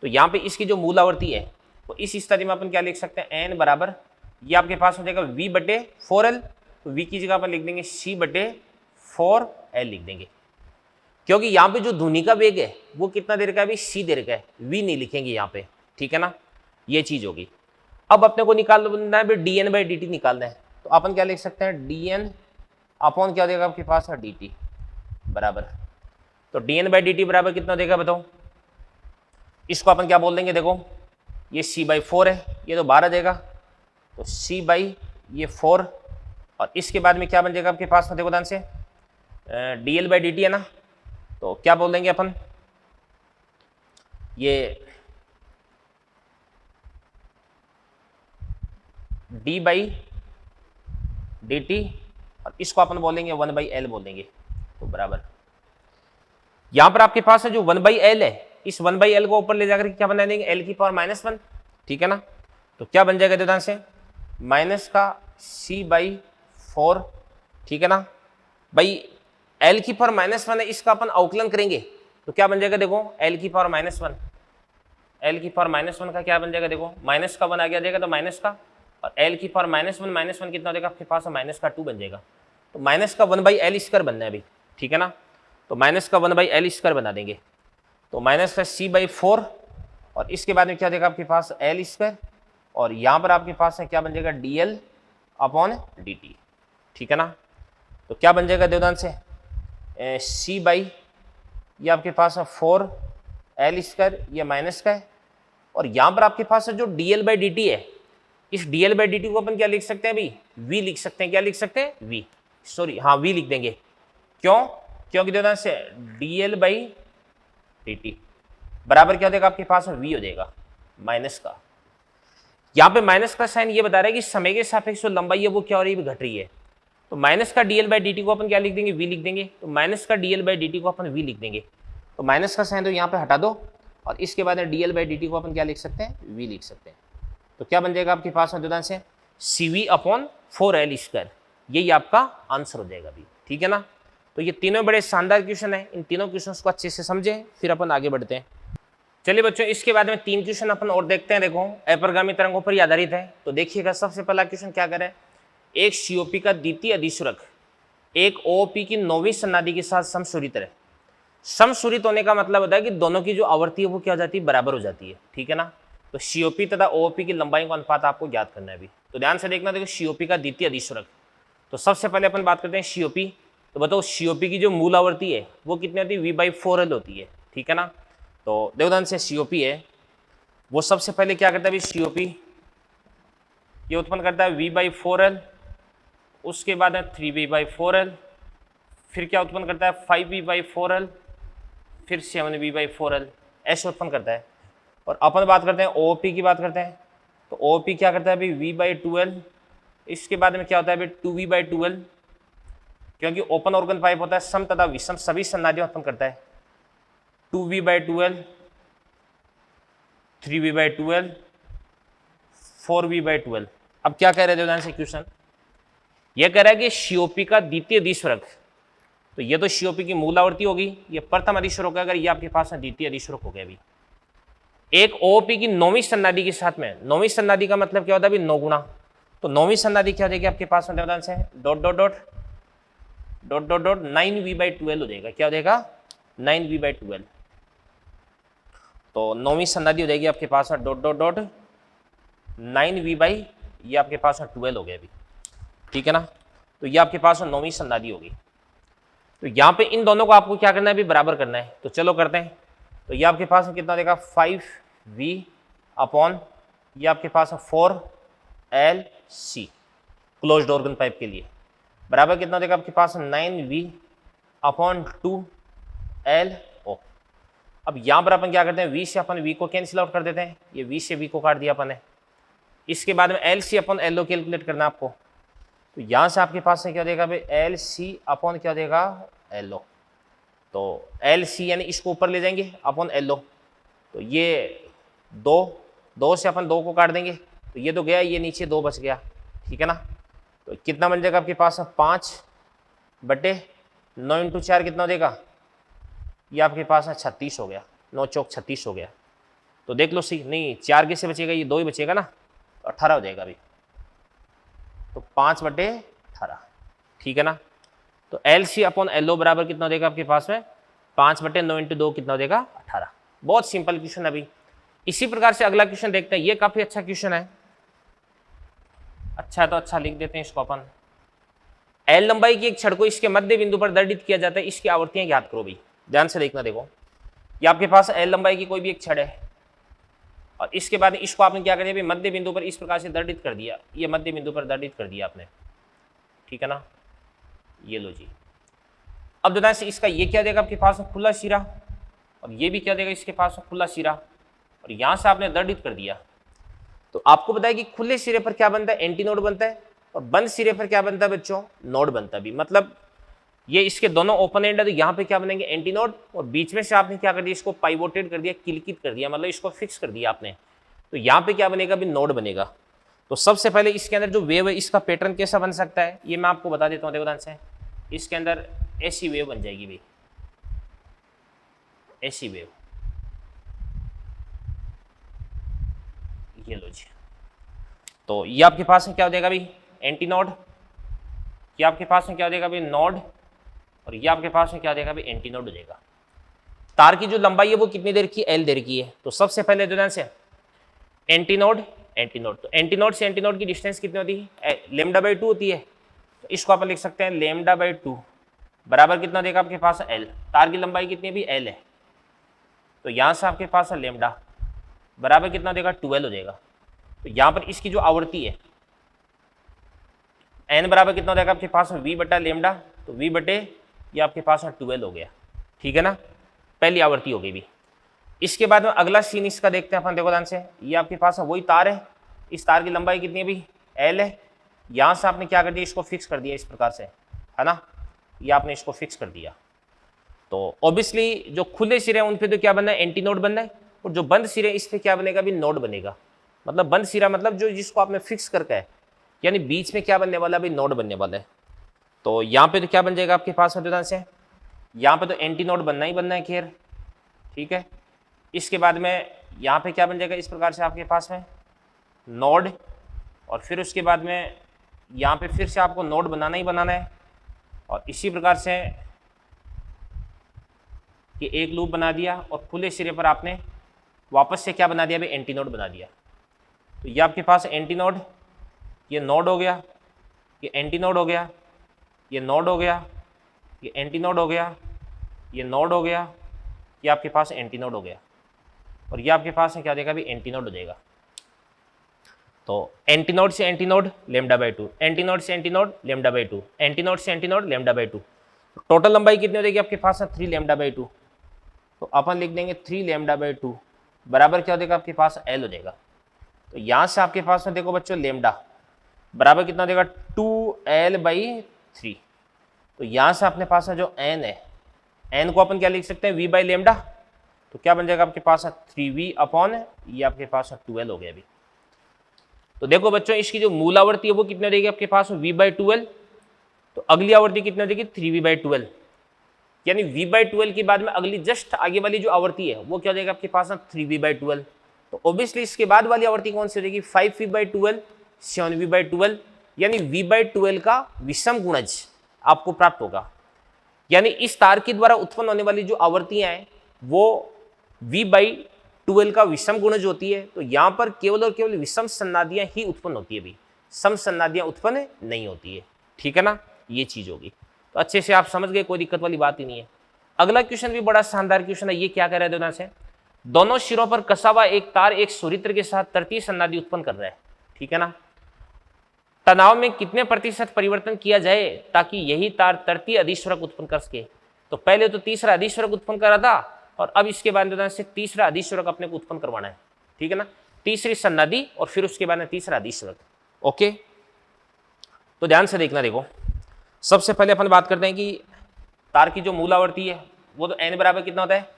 तो यहाँ पे इसकी जो मूल आवर्ती है वो इस स्थिति में अपन क्या लिख सकते हैं, n बराबर ये आपके पास हो जाएगा V/4L। तो V की जगह अपन लिख देंगे C/4L लिख देंगे, क्योंकि यहाँ पे जो ध्वनि का वेग है वो कितना देर का है, अभी C देर का है, V नहीं लिखेंगे यहाँ पे, ठीक है ना, ये चीज होगी। अब अपने को निकालना है dN/dt निकालना है। तो अपन क्या लिख सकते हैं, dN अपॉन क्या देगा आपके पास है dt बराबर। तो dN/dt बराबर कितना देगा बताओ, इसको अपन क्या बोल देंगे, देखो ये C/4 है, ये तो 12 देगा, तो C/4 और इसके बाद में क्या बन जाएगा आपके पास में, देखो ध्यान से dL/dt है ना, तो क्या बोल देंगे अपन, ये d/dt और इसको अपन बोलेंगे 1/L बोल देंगे। तो बराबर यहां पर आपके पास है जो 1/L है, इस 1/L को ऊपर ले जाकर क्या बना देंगे, L की पावर -1, ठीक है ना। तो क्या बन जाएगा ध्यान से, माइनस का C/4, ठीक है ना भाई। L की पावर -1 है, इसका अपन अवकलन करेंगे तो क्या बन जाएगा, देखो L की पावर -1, L की पावर -1 का क्या बन जाएगा, देखो माइनस का 1 आ गया जाएगा तो माइनस का, और L की पावर -1 कितना हो जाएगा आपके पास, माइनस का 2 बन जाएगा। तो माइनस का 1/L² बनना है अभी, ठीक है ना। तो माइनस का 1/L² बना देंगे, तो माइनस का C/4 और इसके बाद में क्या देगा आपके पास L², और यहाँ पर आपके पास है क्या बन जाएगा dL/dt, ठीक है ना। तो क्या बन जाएगा देवदान से C/ ये आपके पास है 4L², ये माइनस का है, और यहाँ पर आपके पास है जो dL/dt है, इस dL/dt को अपन क्या लिख सकते हैं अभी, V लिख सकते हैं, क्या लिख सकते हैं V, सॉरी हाँ V लिख देंगे। क्यों, क्योंकि देवदान से dL/dt बराबर क्या हो जाएगा आपके पास V हो जाएगा माइनस का। यहाँ पे माइनस का साइन ये बता रहा है कि समय के सापेक्ष जो लंबाई है वो क्या हो रही है, घट रही है। तो माइनस का dL/dt को अपन क्या लिख देंगे, V लिख देंगे। तो माइनस का dL/dt को अपन V लिख देंगे, तो माइनस का साइन तो यहाँ पे हटा दो और इसके बाद dL/dt को अपन क्या लिख सकते हैं, V लिख सकते हैं। तो क्या बन जाएगा आपके पास में से CV/4L², यही आपका आंसर हो जाएगा अभी, ठीक है ना। तो ये तीनों बड़े शानदार क्वेश्चन है, इन तीनों क्वेश्चन को अच्छे से समझें फिर अपन आगे बढ़ते हैं। चलिए बच्चों, इसके बाद में 3 क्वेश्चन अपन और देखते हैं। देखो अपरिगामी तरंगों पर ही आधारित है। तो देखिएगा सबसे पहला क्वेश्चन क्या करे, एक COP का द्वितीय अधिसूरक एक OP की 9वीं सन्नादि के साथ समसूरित है। समसूरित होने का मतलब होता है कि दोनों की जो आवृत्ति है वो क्या हो जाती है, बराबर हो जाती है, ठीक है ना। तो COP तथा OP की लंबाई का अनुपात आपको ज्ञात करना है अभी। तो ध्यान से देखना, देखो COP का द्वितीय अधिसूरक। तो सबसे पहले अपन बात करते हैं COP। तो बताओ COP की जो मूल आवृत्ति है वो कितनी होती है, V/4L होती है, ठीक है ना। तो देखो ध्यान से COP है वो सबसे पहले क्या करता है, COP ये उत्पन्न करता है V/4L, उसके बाद है 3V/4L, फिर क्या उत्पन्न करता है 5V/4L, फिर 7V/4L, ऐसे उत्पन्न करता है। और अपन बात करते हैं OP की बात करते हैं। तो OP क्या करता है अभी V/2L, इसके बाद में क्या होता है अभी 2V/2L, क्योंकि ओपन ऑर्गन पाइप होता है, सम तथा विषम सभी सन्नादियां उत्पन्न करता है। 2V/2L, 3V/2L, 4V/2L। अब क्या कह रहे हैं ध्यान से क्वेश्चन, यह कह रहा है कि COP का द्वितीय अधिसूरक, तो ये तो COP की मूल आवृत्ति होगी, ये प्रथम अधिसूरक है, अगर ये आपके पास द्वितीय अधिसूरक हो गया अभी। एक ओपी की नौवीं सन्नादी के साथ में, नौवीं सन्नादी का मतलब क्या होता है अभी 9 गुना, तो नौवीं सन्नादी क्या हो जाएगी आपके पास में देवदान से dot dot dot dot dot dot 9v/12 हो जाएगा। क्या हो जाएगा 9v/12। तो नौवीं सन्नादी हो जाएगी आपके पास में डॉट डॉट डॉट 9v/ ये आपके पास में 12 हो गया अभी, ठीक है ना। तो ये आपके पास में नौवीं सन्नादी होगी। तो यहाँ पे इन दोनों को आपको क्या करना है अभी बराबर करना है, तो चलो करते हैं। तो ये आपके पास में कितना देगा 5v अपॉन ये आपके पास में 4lc क्लोज्ड ऑर्गन पाइप के लिए बराबर कितना देगा आपके पास 9v अपॉन 2lo। अब यहाँ पर अपन क्या करते हैं v से अपन v को कैंसिल आउट कर देते हैं, ये v से v को काट दिया अपन ने। इसके बाद में lc अपॉन lo कैलकुलेट करना है आपको, तो यहाँ से आपके पास में क्या देगा भाई lc अपॉन क्या देगा lo। तो lc यानी इसको ऊपर ले जाएंगे अपॉन lo, तो ये 2 से अपन 2 को काट देंगे, तो ये तो गया, ये नीचे 2 बच गया, ठीक है ना। तो कितना बन जाएगा आपके पास 5/9 × 4 कितना देगा, ये आपके पास 36 हो गया, 9 चौक 36 हो गया। तो देख लो सी, नहीं 4 कैसे बचेगा, ये 2 ही बचेगा ना, तो 18 हो जाएगा अभी। तो 5/18, ठीक है ना। तो LC अपॉन LO बराबर कितना देगा आपके पास में 5/9 × 2 कितना देगा 18। बहुत सिंपल क्वेश्चन अभी। इसी प्रकार से अगला क्वेश्चन देखते हैं, ये काफी अच्छा क्वेश्चन है। अच्छा है तो अच्छा लिख देते हैं इसको अपन। L लंबाई की एक छड़ को इसके मध्य बिंदु पर दर्डित किया जाता है, इसकी आवृत्तियां ज्ञात करो भाई। ध्यान से देखना, देखो ये आपके पास L लंबाई की कोई भी एक छड़ है और इसके बाद इसको आपने क्या कर दिया, मध्य बिंदु पर इस प्रकार से दर्डित कर दिया, ये मध्य बिंदु पर दर्डित कर दिया आपने, ठीक है ना। ये लो जी। अब दादा से इसका ये क्या देगा आपके पास खुला सिरा और ये भी क्या देगा इसके पास खुला सिरा, और यहां से आपने दर्डित कर दिया। तो आपको बताया कि खुले सिरे पर क्या बनता है एंटी नोड बनता है, और बंद सिरे पर क्या बनता है बच्चों नोड बनता है भी। मतलब ये इसके दोनों ओपन एंड है, तो यहाँ पे क्या बनेंगे एंटी नोड, और बीच में से आपने क्या कर दिया इसको पाइवोटेड कर दिया, किलकित कर दिया, मतलब इसको फिक्स कर दिया आपने। तो यहाँ पे क्या बनेगा भी नोड बनेगा। तो सबसे पहले इसके अंदर जो वेव है इसका पैटर्न कैसा बन सकता है ये मैं आपको बता देता हूँ। देखो ध्यान से, इसके अंदर ऐसी वेव बन जाएगी भाई, ऐसी वेव, ये लो जी। तो ये आपके पास में क्या हो जाएगा भाई एंटी नोड, ये आपके पास में क्या हो जाएगा भाई नोड, और ये आपके पास में क्या हो जाएगा भाई एंटी नोड हो जाएगा। तार की जो लंबाई है वो कितनी देर की L देर की है। तो सबसे पहले जो ध्यान से एंटी नोड, एंटी नोड, तो एंटी नोड से एंटी नोड की डिस्टेंस कितनी होती है λ/2 होती है। तो इसको अपन लिख सकते हैं λ/2 बराबर कितना देगा आपके पास L। तार की लंबाई कितनी भी L है, तो यहां से आपके पास है λ बराबर कितना देगा 12 हो जाएगा। तो यहां पर इसकी जो आवृत्ति है n बराबर कितना हो जाएगा आपके पास में v/λ, तो v/ ये आपके पास में 12 हो गया, ठीक है ना। पहली आवृत्ति हो गई भी। इसके बाद में अगला सीन इसका देखते हैं अपन। देखो ध्यान से, ये आपके पास वही तार है, इस तार की लंबाई कितनी है भी L है। यहाँ से आपने क्या कर दिया इसको फिक्स कर दिया इस प्रकार से, है ना, ये आपने इसको फिक्स कर दिया। तो ऑब्वियसली जो खुले सिरे हैं उन पे तो क्या बनना है एंटी नोड बनना है, और जो बंद सिरे इस पे क्या बनेगा भी नोड बनेगा। मतलब बंद सिरा मतलब जो जिसको आपने फिक्स करके है, यानी बीच में क्या बनने वाला भी नोड बनने वाला है। तो यहाँ पे तो क्या बन जाएगा आपके पास ध्यान से, यहाँ पे तो एंटी नोड बनना ही बनना है खैर, ठीक है। इसके बाद में यहाँ पे क्या बन जाएगा इस प्रकार से आपके पास में नोड, और फिर उसके बाद में यहाँ पे फिर से आपको नोड बनाना ही बनाना है, और इसी प्रकार से ये एक लूप बना दिया, और खुले सिरे पर आपने वापस से क्या बना दिया भाई एंटी नोड बना दिया। तो ये आपके पास एंटी नोड, ये नोड हो गया, ये एंटी नोड हो गया, ये नोड हो गया, ये एंटी नोड हो गया, ये नोड हो गया, ये आपके पास एंटी नोड हो गया, और ये आपके पास क्या देगा भी एंटी नोड हो जाएगा। तो एंटी नोड से एंटी नोड λ/2, एंटी नोड से एंटी नोड λ/2, एंटी नोड से एंटी नोड λ/2। टोटल लंबाई कितनी हो जाएगी आपके पास 3 λ/2। तो अपन लिख देंगे 3 λ/2 बराबर क्या हो जाएगा आपके पास L हो जाएगा। तो यहाँ से आपके पास में देखो बच्चों लैम्डा बराबर कितना देगा 2L/3। तो यहाँ से अपने पास जो n है, n को अपन क्या लिख सकते हैं v/λ, तो क्या बन जाएगा आपके पास 3v अपॉन ये आपके पास 12 हो गया अभी। तो देखो बच्चों इसकी जो मूल आवृत्ति है वो कितनी रहेगी आपके पास v/12, तो अगली आवृत्ति कितनी हो जाएगी 3v/12, यानी v/12 के बाद में अगली जस्ट आगे वाली जो आवृत्ति है वो क्या हो जाएगा आपके पास 3v/12। तो ऑब्वियसली इसके बाद वाली आवर्ती कौन सी हो जाएगी, 5v/12 7v/12, यानी v/12 का विषम गुणज आपको प्राप्त होगा। यानी इस तार के द्वारा उत्पन्न होने वाली जो आवर्तियां हैं वो v/12 का विषम गुणज होती है। तो यहां पर केवल और केवल विषम सन्नादियां ही उत्पन्न होती है, भी सम सन्नादियां उत्पन्न नहीं होती है। ठीक है ना, ये चीज होगी। तो अच्छे से आप समझ गए, कोई दिक्कत वाली बात ही नहीं है। अगला क्वेश्चन भी बड़ा शानदार क्वेश्चन है। ये क्या कह रहा है दोनों से, दोनों सिरों पर कसा हुआ एक तार एक सूरित्र के साथ तृतीय सन्नादी उत्पन्न कर रहा है। ठीक है ना, तनाव में कितने प्रतिशत परिवर्तन किया जाए ताकि यही तार तृतीय अधिस्वरक उत्पन्न कर सके। तो पहले तो तीसरा अधिस्वरक उत्पन्न कर रहा था और अब इसके बाद से तीसरा अधिस्वरक अपने को उत्पन्न करवाना है। ठीक है ना, तीसरी सन्नादी और फिर उसके बाद तीसरा अधिस्वरक। ओके, तो ध्यान से देखना। देखो, सबसे पहले अपन बात करते हैं कि तार की जो मूल आवर्ती है वो तो n बराबर कितना होता है,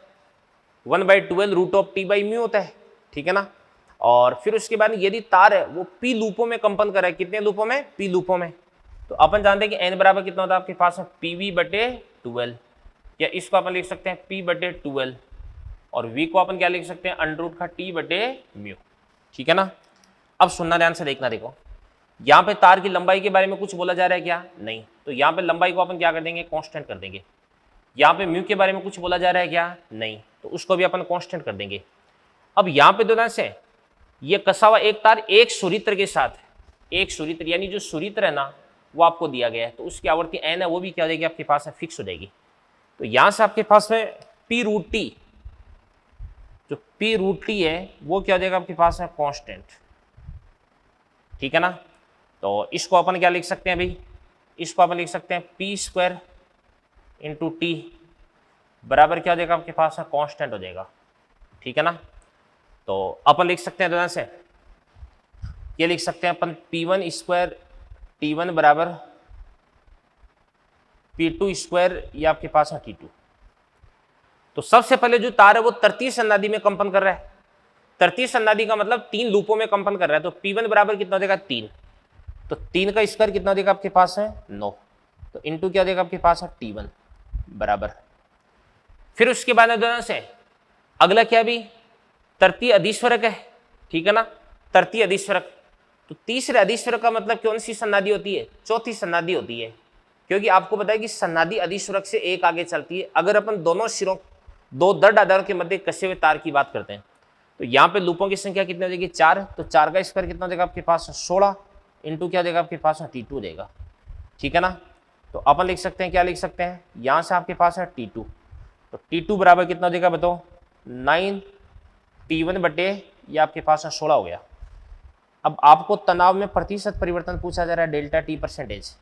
1/12 √T/μ होता है। ठीक है ना, और फिर उसके बाद यदि तार है वो p लूपों में कंपन कर रहा है, कितने लूपों में, p लूपों में, तो अपन जानते हैं कि n बराबर कितना होता है आपके पास में pv/12, या इसको अपन लिख सकते हैं p/12 और v को अपन क्या लिख सकते हैं √T/μ। ठीक है ना, अब सुनना ध्यान से देखना। देखो, यहाँ पे तार की लंबाई के बारे में कुछ बोला जा रहा है क्या, नहीं, तो यहाँ पे लंबाई को अपन क्या कर देंगे, कांस्टेंट कर देंगे। यहाँ पे म्यू के बारे में कुछ बोला जा रहा है क्या, नहीं, तो उसको भी अपन कांस्टेंट कर देंगे। अब यहाँ पे दोनों से ये कसा हुआ एक तार एक सूरित्र के साथ, एक सूरित्र यानी जो सूरित्र है ना वो आपको दिया गया है, तो उसकी आवर्ती n है वो भी क्या हो जाएगी आपके पास है, फिक्स हो जाएगी। तो यहाँ से आपके पास में p√T, जो p√T है वो क्या हो जाएगा आपके पास है, कांस्टेंट। ठीक है ना, तो इसको अपन क्या लिख सकते हैं भाई, इसको अपन लिख सकते हैं p² × T बराबर क्या हो जाएगा आपके पास है, कांस्टेंट हो जाएगा। ठीक है ना, तो अपन लिख सकते हैं दोनों से, ये लिख सकते हैं अपन p1² T1 बराबर p2² ये आपके पास है T2। तो सबसे पहले जो तार है वो तृतीय सन्नादी में कंपन कर रहा है। तृतीय सन्नादी का मतलब 3 लूपों में कंपन कर रहा है। तो p1 बराबर कितना हो जाएगा, 3, तो 3 का स्क्वायर कितना हो जाएगा आपके पास है, 9, तो इंटू क्या हो जाएगा आपके पास है T1 बराबर। फिर उसके बाद दोनों से अगला क्या भी, तृतीय अधिस्वरक है। ठीक है ना, तृतीय अधिस्वरक, तो तीसरे अधिस्वरक का मतलब कौन सी सन्नादी होती है, चौथी सन्नादी होती है, क्योंकि आपको पता है कि सन्नादी अधिस्वरक से एक आगे चलती है। अगर अपन दोनों सिरों दो दृढ़ आधार के मध्य कसे हुए तार की बात करते हैं तो यहाँ पे लूपों की संख्या कितनी हो जाएगी, 4, तो 4 का स्क्वायर कितना हो जाएगा आपके पास 16 इंटू क्या हो जाएगा आपके पास T2 हो जाएगा। ठीक है ना, तो अपन लिख सकते हैं, क्या लिख सकते हैं, यहाँ से आपके पास है T2, तो T2 बराबर कितना हो जाएगा बताओ, 9 T1 बटे ये आपके पास 16 हो गया। अब आपको तनाव में प्रतिशत परिवर्तन पूछा जा रहा है, डेल्टा T परसेंटेज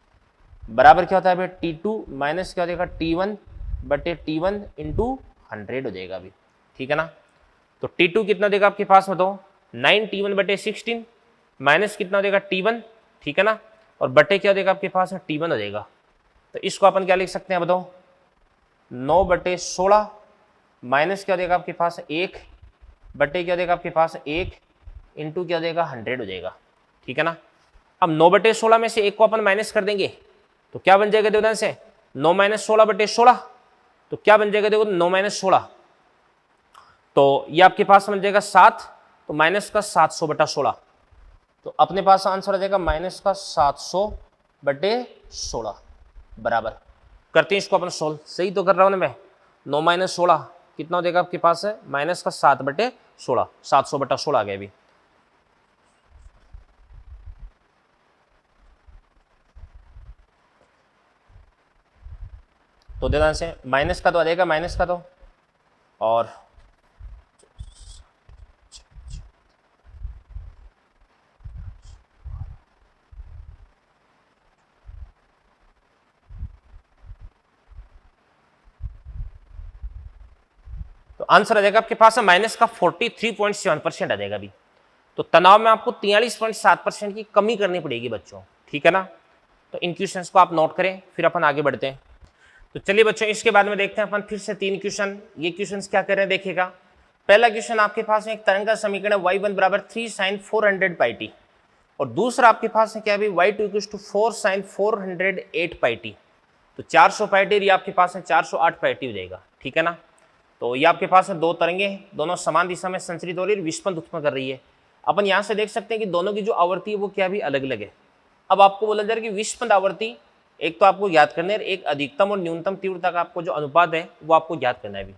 बराबर क्या होता है भाई, T2 माइनस क्या हो जाएगा T1 बटे T1 इंटू 100 हो जाएगा अभी। ठीक है ना, तो T2 कितना देगा आपके पास बताओ, 9 T1 बटे 16 माइनस कितना हो जाएगा T1। ठीक है ना, और बटे क्या हो जाएगा आपके पास T1 हो जाएगा। तो इसको अपन क्या लिख सकते हैं बताओ, 9 बटे 16 माइनस क्या हो जाएगा आपके पास 1 बटे क्या हो जाएगा आपके पास 1 इंटू क्या हो जाएगा 100 हो जाएगा। ठीक है ना, अब 9 बटे 16 में से 1 को अपन माइनस कर देंगे तो क्या बन जाएगा देखो से, 9 माइनस 16 बटे 16, तो क्या बन जाएगा देखो 9 माइनस 16, तो ये आपके पास बन जाएगा 7, तो माइनस का 700 बटा 16, तो अपने पास आंसर आ जाएगा माइनस का 700 बटे 16 बराबर। करते हैं इसको अपन सोल्व, सही तो कर रहा हूं ना मैं, 9 माइनस 16 कितना हो जाएगा आपके पास है, माइनस का 7 बटे 16, 700 बटा 16 आ गया अभी। तो ध्यान से माइनस का तो आ जाएगा, माइनस का तो, और तो आंसर आ जाएगा आपके पास है माइनस का 43.7% आ जाएगा अभी। तो तनाव में आपको 43.7% की कमी करनी पड़ेगी बच्चों। ठीक है ना, तो इन क्वेश्चंस को आप नोट करें, फिर अपन आगे बढ़ते हैं। तो चलिए बच्चों, इसके बाद में देखते हैं अपन फिर से 3 क्वेश्चन। ये क्वेश्चंस क्या कर रहे हैं देखिएगा। पहला क्वेश्चन आपके पास है, एक तरंग का समीकरण है y1 बराबर 3 sin 400 πt, और दूसरा आपके पास है क्या भी, y2 equals to 4 sin 408 πt। तो 400 πt ये आपके पास है 408 πt हो जाएगा। ठीक है ना, तो ये आपके पास है दो तरंगे, दोनों समान दिशा में संचरित हो रही है, विस्पंद उत्पन्न कर रही है। अपन यहाँ से देख सकते हैं कि दोनों की जो आवृत्ति है वो क्या भी अलग अलग है। अब आपको बोला जा रहा है कि विस्पंद आवृत्ति एक तो आपको याद करना है, एक अधिकतम और न्यूनतम तीव्रता का आपको जो अनुपात है वो आपको याद करना है। भी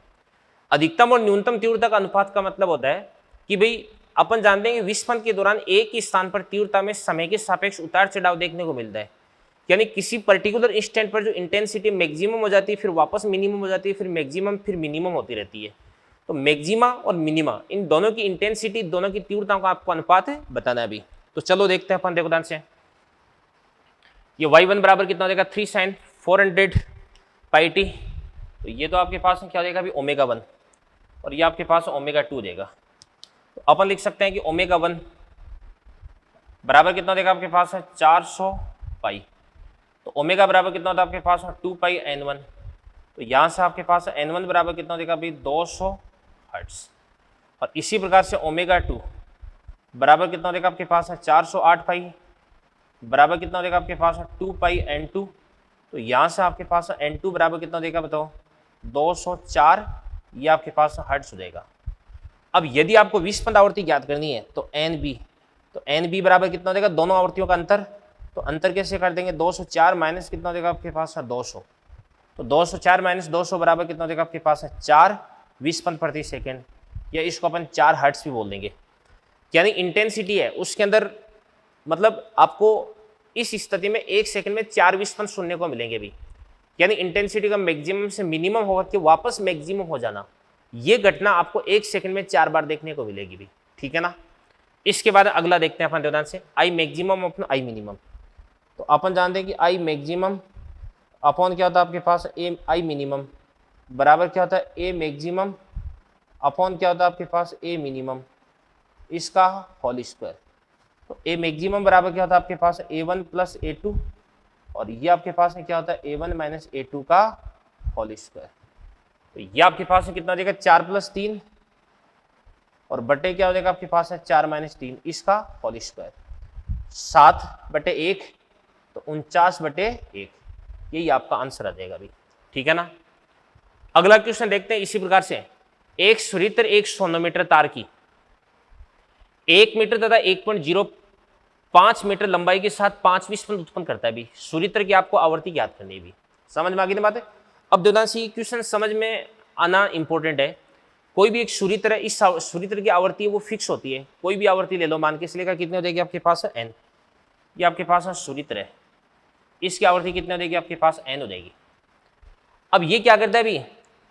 अधिकतम और न्यूनतम तीव्रता का अनुपात का मतलब होता है कि भाई अपन जानते हैं कि विस्पंद के दौरान एक ही स्थान पर तीव्रता में समय के सापेक्ष उतार चढ़ाव देखने को मिलता है। यानी किसी पर्टिकुलर इंस्टेंट पर जो इंटेंसिटी मैक्सिमम हो जाती है, फिर वापस मिनिमम हो जाती है, फिर मैक्सिमम, फिर मिनिमम होती रहती है। तो मैक्सिमा और मिनिमा इन दोनों की इंटेंसिटी, दोनों की तीव्रताओं का आपको अनुपात है बताना है अभी। तो चलो देखते हैं अपन, देखो ध्यान से। ये y1 बराबर कितना हो जाएगा 3 sin 400 पाई टी। तो ये तो आपके पास क्या हो जाएगा अभी ω1, और ये आपके पास ω2 देगा। तो अपन लिख सकते हैं कि ω1 बराबर कितना देगा आपके पास है 400 पाई। तो ओमेगा बराबर कितना होता है आपके पास 2 पाई n1। तो यहाँ से आपके पास n1 बराबर कितना देगा अभी 200 हर्ट्ज। और इसी प्रकार से ω2 बराबर कितना देगा आपके पास है 408 पाई, बराबर कितना देगा आपके पास 2 पाई n2। तो यहाँ से आपके पास n2 बराबर कितना देगा बताओ 204, ये आपके पास हर्ट्ज हो जाएगा। अब यदि आपको विस्पंद आवृत्ति ज्ञात करनी है तो NB, तो NB बराबर कितना देगा दोनों आवृत्तियों का अंतर। तो अंतर कैसे कर देंगे 204 माइनस कितना देगा आपके पास 200। तो 204 माइनस 200 बराबर कितना देगा आपके पास 4 विस्पंद प्रति सेकेंड, या इसको अपन 4 हर्ट्ज भी बोल देंगे। यानी इंटेंसिटी है उसके अंदर, मतलब आपको इस स्थिति में 1 सेकंड में 4 विस्पंद सुनने को मिलेंगे भी। यानी इंटेंसिटी का मैक्सिमम से मिनिमम होकर के वापस मैक्सिमम हो जाना, ये घटना आपको 1 सेकंड में 4 बार देखने को मिलेगी भी, ठीक है ना। इसके बाद अगला देखते हैं अपन ध्यान से, आई मैक्सिमम अपना आई मिनिमम। तो अपन जानते हैं कि आई मैक्सिमम अपॉन क्या होता है आपके पास ए आई मिनिमम बराबर क्या होता है ए मैक्सिमम अपॉन क्या होता है आपके पास ए मिनिमम, इसका होल स्क्वायर। तो ए मैक्सिमम बराबर क्या होता है आपके पास a1 प्लस a2, और ये आपके पास है क्या होता है a1 माइनस a2 का होल स्क्वायर। तो ये आपके पास है कितना देगा 4 प्लस 3, और बटे क्या हो जाएगा आपके पास है 4 माइनस 3, इसका होल स्क्वायर। 7 बटे 1 तो 49 बटे 1, यही आपका आंसर आ जाएगा अभी, ठीक है ना। अगला क्वेश्चन देखते हैं इसी प्रकार से। एक सुरित्र एक सोनोमीटर तार की 1 मीटर तथा 1.05 मीटर लंबाई के साथ 5 विस्पंद उत्पन्न करता है भी। सुरित्र की आपको आवृत्ति ज्ञात करनी है भी। समझ में आ गई ना बात है। अब देवदासी क्वेश्चन समझ में आना इंपॉर्टेंट है। कोई भी एक सुरित्र है, इस सुरित्र की आवृत्ति वो फिक्स होती है, कोई भी आवृत्ति ले लो, मान के चलेगा कितनी हो जाएगी आपके पास है n। ये आपके पास है सुरित्र है, इसकी आवृत्ति कितनी हो जाएगी आपके पास n हो जाएगी। अब ये क्या करता है भी,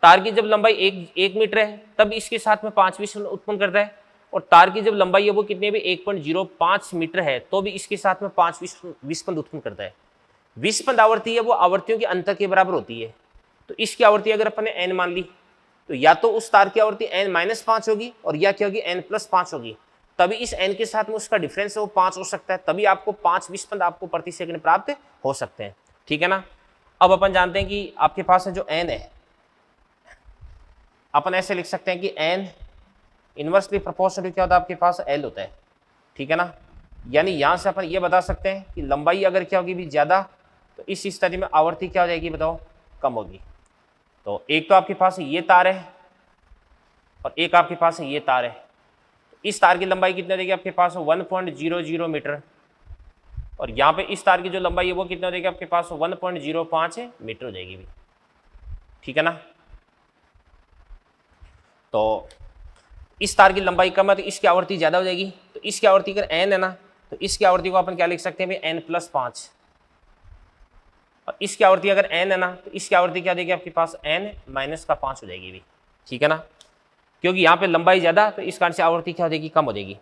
तार की जब लंबाई 1 मीटर है तब इसके साथ में 5 विस्पंद उत्पन्न करता है, और तार की जब लंबाई है वो कितनी है भी 1.05 मीटर है तो भी इसके साथ में 5 विस्पंद उत्पन्न करता है। विस्पंद आवृत्ति है वो आवृत्तियों के अंतर के बराबर होती है। तो इसकी आवृत्ति अगर अपन ने n मान ली तो या तो उस तार की आवृत्ति n-5 होगी और या क्या होगी n+5 होगी, तभी इस n के साथ में उसका डिफरेंस है वो 5 हो सकता है, तभी आपको 5 विस्पंद आपको प्रति सेकंड प्राप्त हो सकते हैं, ठीक है ना। अब अपन जानते हैं कि आपके पास है जो n है, अपन ऐसे लिख सकते हैं कि n इनवर्सली प्रोपोर्शनल क्या होता है आपके पास l होता है, ठीक है ना। यानी यहां से अपन ये बता सकते हैं कि लंबाई अगर क्या होगी भी ज्यादा तो इस स्थिति में आवृत्ति क्या हो जाएगी बताओ कम होगी। तो एक तो आपके पास ये तार है और एक आपके पास ये तार है। इस तार की लंबाई कितनी देगी आपके पास 1.00 मीटर, और यहाँ पे इस तार की जो लंबाई है वो कितना देगी आपके पास 1.05 मीटर हो जाएगी भी, ठीक है ना। तो इस तार की लंबाई कम है तो इसकी आवृत्ति ज्यादा हो जाएगी। तो इसकी आवृत्ति अगर n है ना तो इसकी आवृत्ति को अपन क्या लिख सकते हैं n+5, और इसकी आवृत्ति अगर n है ना तो इसकी आवृत्ति क्या देगी आपके पास n-5 हो जाएगी भी, ठीक है ना। क्योंकि यहाँ पे लंबाई ज्यादा तो इस कारण से आवृत्ति क्या हो जाएगी कम हो जाएगी।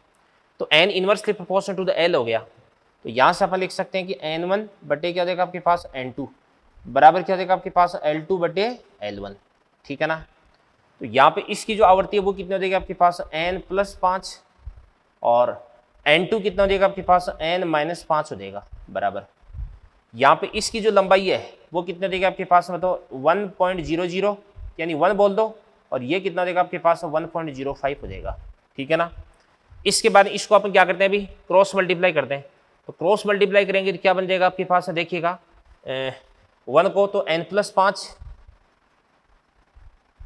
तो n inversely proportional to the l हो गया। तो यहाँ से अपन लिख सकते हैं कि n1 बटे क्या देगा आपके पास n2 बराबर क्या देगा आपके पास L2 बटे L1, ठीक है ना। तो यहाँ पे इसकी जो आवृत्ति है वो कितना देगा आपके पास n+5, और n2 कितना देगा आपके पास n-5 हो जाएगा बराबर। यहाँ पे इसकी जो लंबाई है वो कितना देगा आपके पास मतलब 1.00 यानी 1 बोल दो, और ये कितना देगा आपके पास 1.05 हो जाएगा, ठीक है ना। इसके बाद इसको अपन क्या करते हैं अभी क्रॉस मल्टीप्लाई करते हैं। तो क्रॉस मल्टीप्लाई करेंगे तो क्या बन जाएगा आपके पास देखिएगा 1 को तो n+5,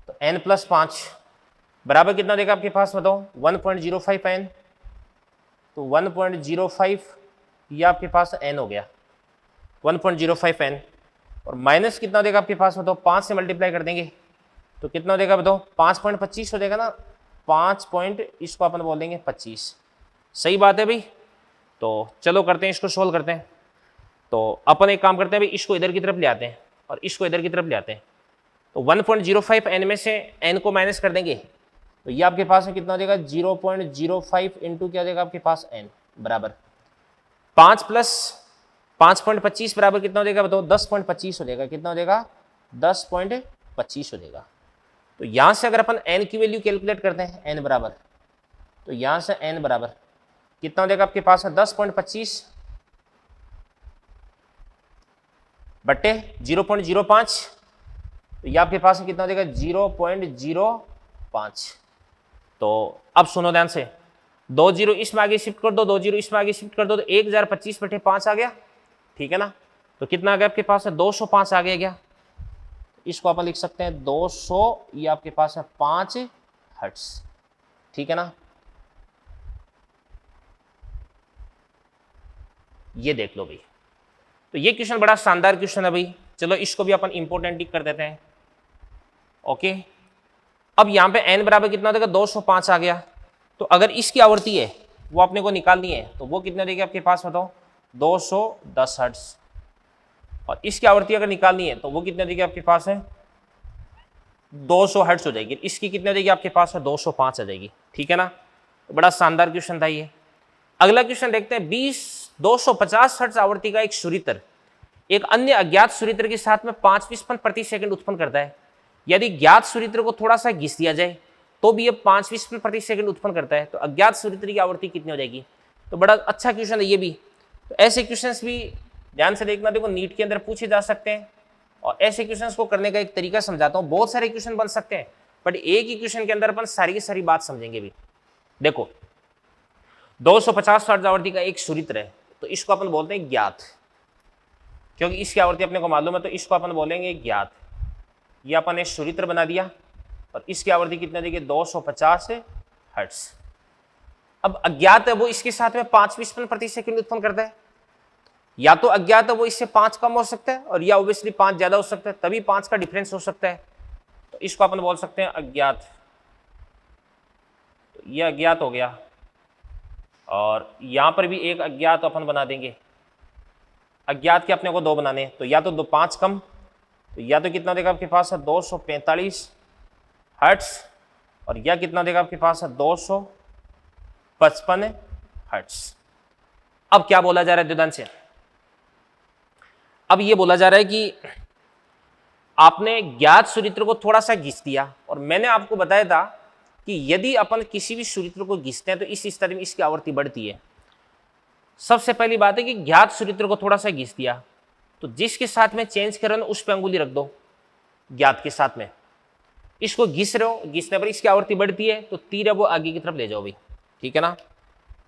तो n प्लस 5 बराबर कितना देगा आपके पास बताओ 1.05 n। तो 1.05 ये आपके पास n हो गया 1.05 n, और माइनस कितना देगा आपके पास बताओ 5 से मल्टीप्लाई कर देंगे तो कितना हो जाएगा बताओ 5.25 हो जाएगा ना, 5 पॉइंट इसको अपन बोल देंगे 25। सही बात है भाई। तो चलो करते हैं इसको सोल्व करते हैं। तो अपन एक काम करते हैं भाई, इसको इधर की तरफ ले आते हैं और इसको इधर की तरफ ले आते हैं। तो 1.05 n में से n को माइनस कर देंगे तो ये आपके पास में कितना हो जाएगा 0.05 इंटू क्या हो जाएगा आपके पास n बराबर 5 प्लस 5.25 बराबर कितना हो जाएगा बताओ 10.25 हो जाएगा। कितना हो जाएगा 10.25 हो जाएगा। तो यहां से अगर अपन n की वैल्यू कैलकुलेट करते हैं n बराबर, तो यहां से n बराबर कितना हो जाएगा आपके पास 10.25 बट्टे 0.05, तो ये आपके पास कितना हो जाएगा 0.05। तो अब सुनो ध्यान से, 2 जीरो इसमें आगे शिफ्ट कर दो, 2 जीरो इसमें आगे शिफ्ट कर दो, तो 1025 बटे 5 आ गया। ठीक है ना। तो कितना आ गया आपके पास 205 आ गया। इसको अपन लिख सकते हैं 200, ये आपके पास है 5 हर्ट्ज। ठीक है ना। ये देख लो भाई। तो ये क्वेश्चन बड़ा शानदार क्वेश्चन है भाई। चलो इसको भी अपन इंपोर्टेंट टिक कर देते हैं। ओके, अब यहां पे n बराबर कितना देगा 205 आ गया। तो अगर इसकी आवृत्ति है वो अपने को निकालनी है तो वो कितना देगी आपके पास बताओ 210 हर्ट्ज, और इसकी आवृत्ति अगर निकालनी है तो वो कितना देगी आपके पास है 200 हर्ट्ज हो जाएगी। इसकी कितना देगी आपके पास है 205 आ जाएगी। ठीक है ना। तो बड़ा शानदार क्वेश्चन था ये। अगला क्वेश्चन देखते हैं। 250 हर्ट्ज आवृत्ति का एक सुरित्र एक अन्य अज्ञात सुरित्र के साथ में 5 विस्पंद प्रति सेकंड उत्पन्न करता है। यदि ज्ञात सुरित्र को थोड़ा सा घिस दिया जाए तो भी ये 5 विस्पंद प्रति सेकंड उत्पन्न करता है। तो अज्ञात सुरित्र की आवृत्ति कितनी हो जाएगी। तो बड़ा अच्छा क्वेश्चन है ये भी। तो ऐसे क्वेश्चंस भी ध्यान से देखना, देखो नीट के अंदर पूछे जा सकते हैं, और ऐसे क्वेश्चंस को करने का एक तरीका समझाता हूँ। बहुत सारे क्वेश्चन बन सकते हैं बट एक ही क्वेश्चन के अंदर अपन सारी की सारी बात समझेंगे भी। देखो 250 हर्ट्ज आवृत्ति का एक सुरित्र है, तो इसको अपन बोलते हैं ज्ञात, क्योंकि इसकी आवृत्ति अपने को मालूम है, तो इसको अपन बोलेंगे ज्ञात। ये अपन ने सुरित्र बना दिया और इसकी आवृत्ति कितना देगी 250 हर्ट्ज। अब अज्ञात है वो इसके साथ में 5 विस्पंद प्रति सेकंड उत्पन्न करता है। या तो अज्ञात है वो इससे 5 कम हो सकता है, और या ऑब्वियसली 5 ज्यादा हो सकता है, तभी 5 का डिफरेंस हो सकता है। तो इसको अपन बोल सकते हैं अज्ञात। तो ये अज्ञात हो गया, और यहां पर भी एक अज्ञात अपन बना देंगे। अज्ञात के अपने को 2 बनाने, तो या तो 5 कम, तो या तो कितना देगा आपके पास है 245 हर्ट्ज, और या कितना देगा आपके पास है 255 हर्ट्ज। अब क्या बोला जा रहा है ध्यान से, अब ये बोला जा रहा है कि आपने ज्ञात सुरित्र को थोड़ा सा घिस दिया, और मैंने आपको बताया था कि यदि अपन किसी भी सुरित्र को घिसते हैं तो इस स्थिति में इसकी आवृत्ति बढ़ती है। सबसे पहली बात है कि ज्ञात सुरित्र को थोड़ा सा घिस दिया, तो जिसके साथ में चेंज कर रहे हो उस पर अंगुली रख दो। ज्ञात के साथ में इसको घिस रहे हो, घिसने पर इसकी आवृत्ति बढ़ती है, तो तीर है वो आगे की तरफ ले जाओ भाई। ठीक है ना।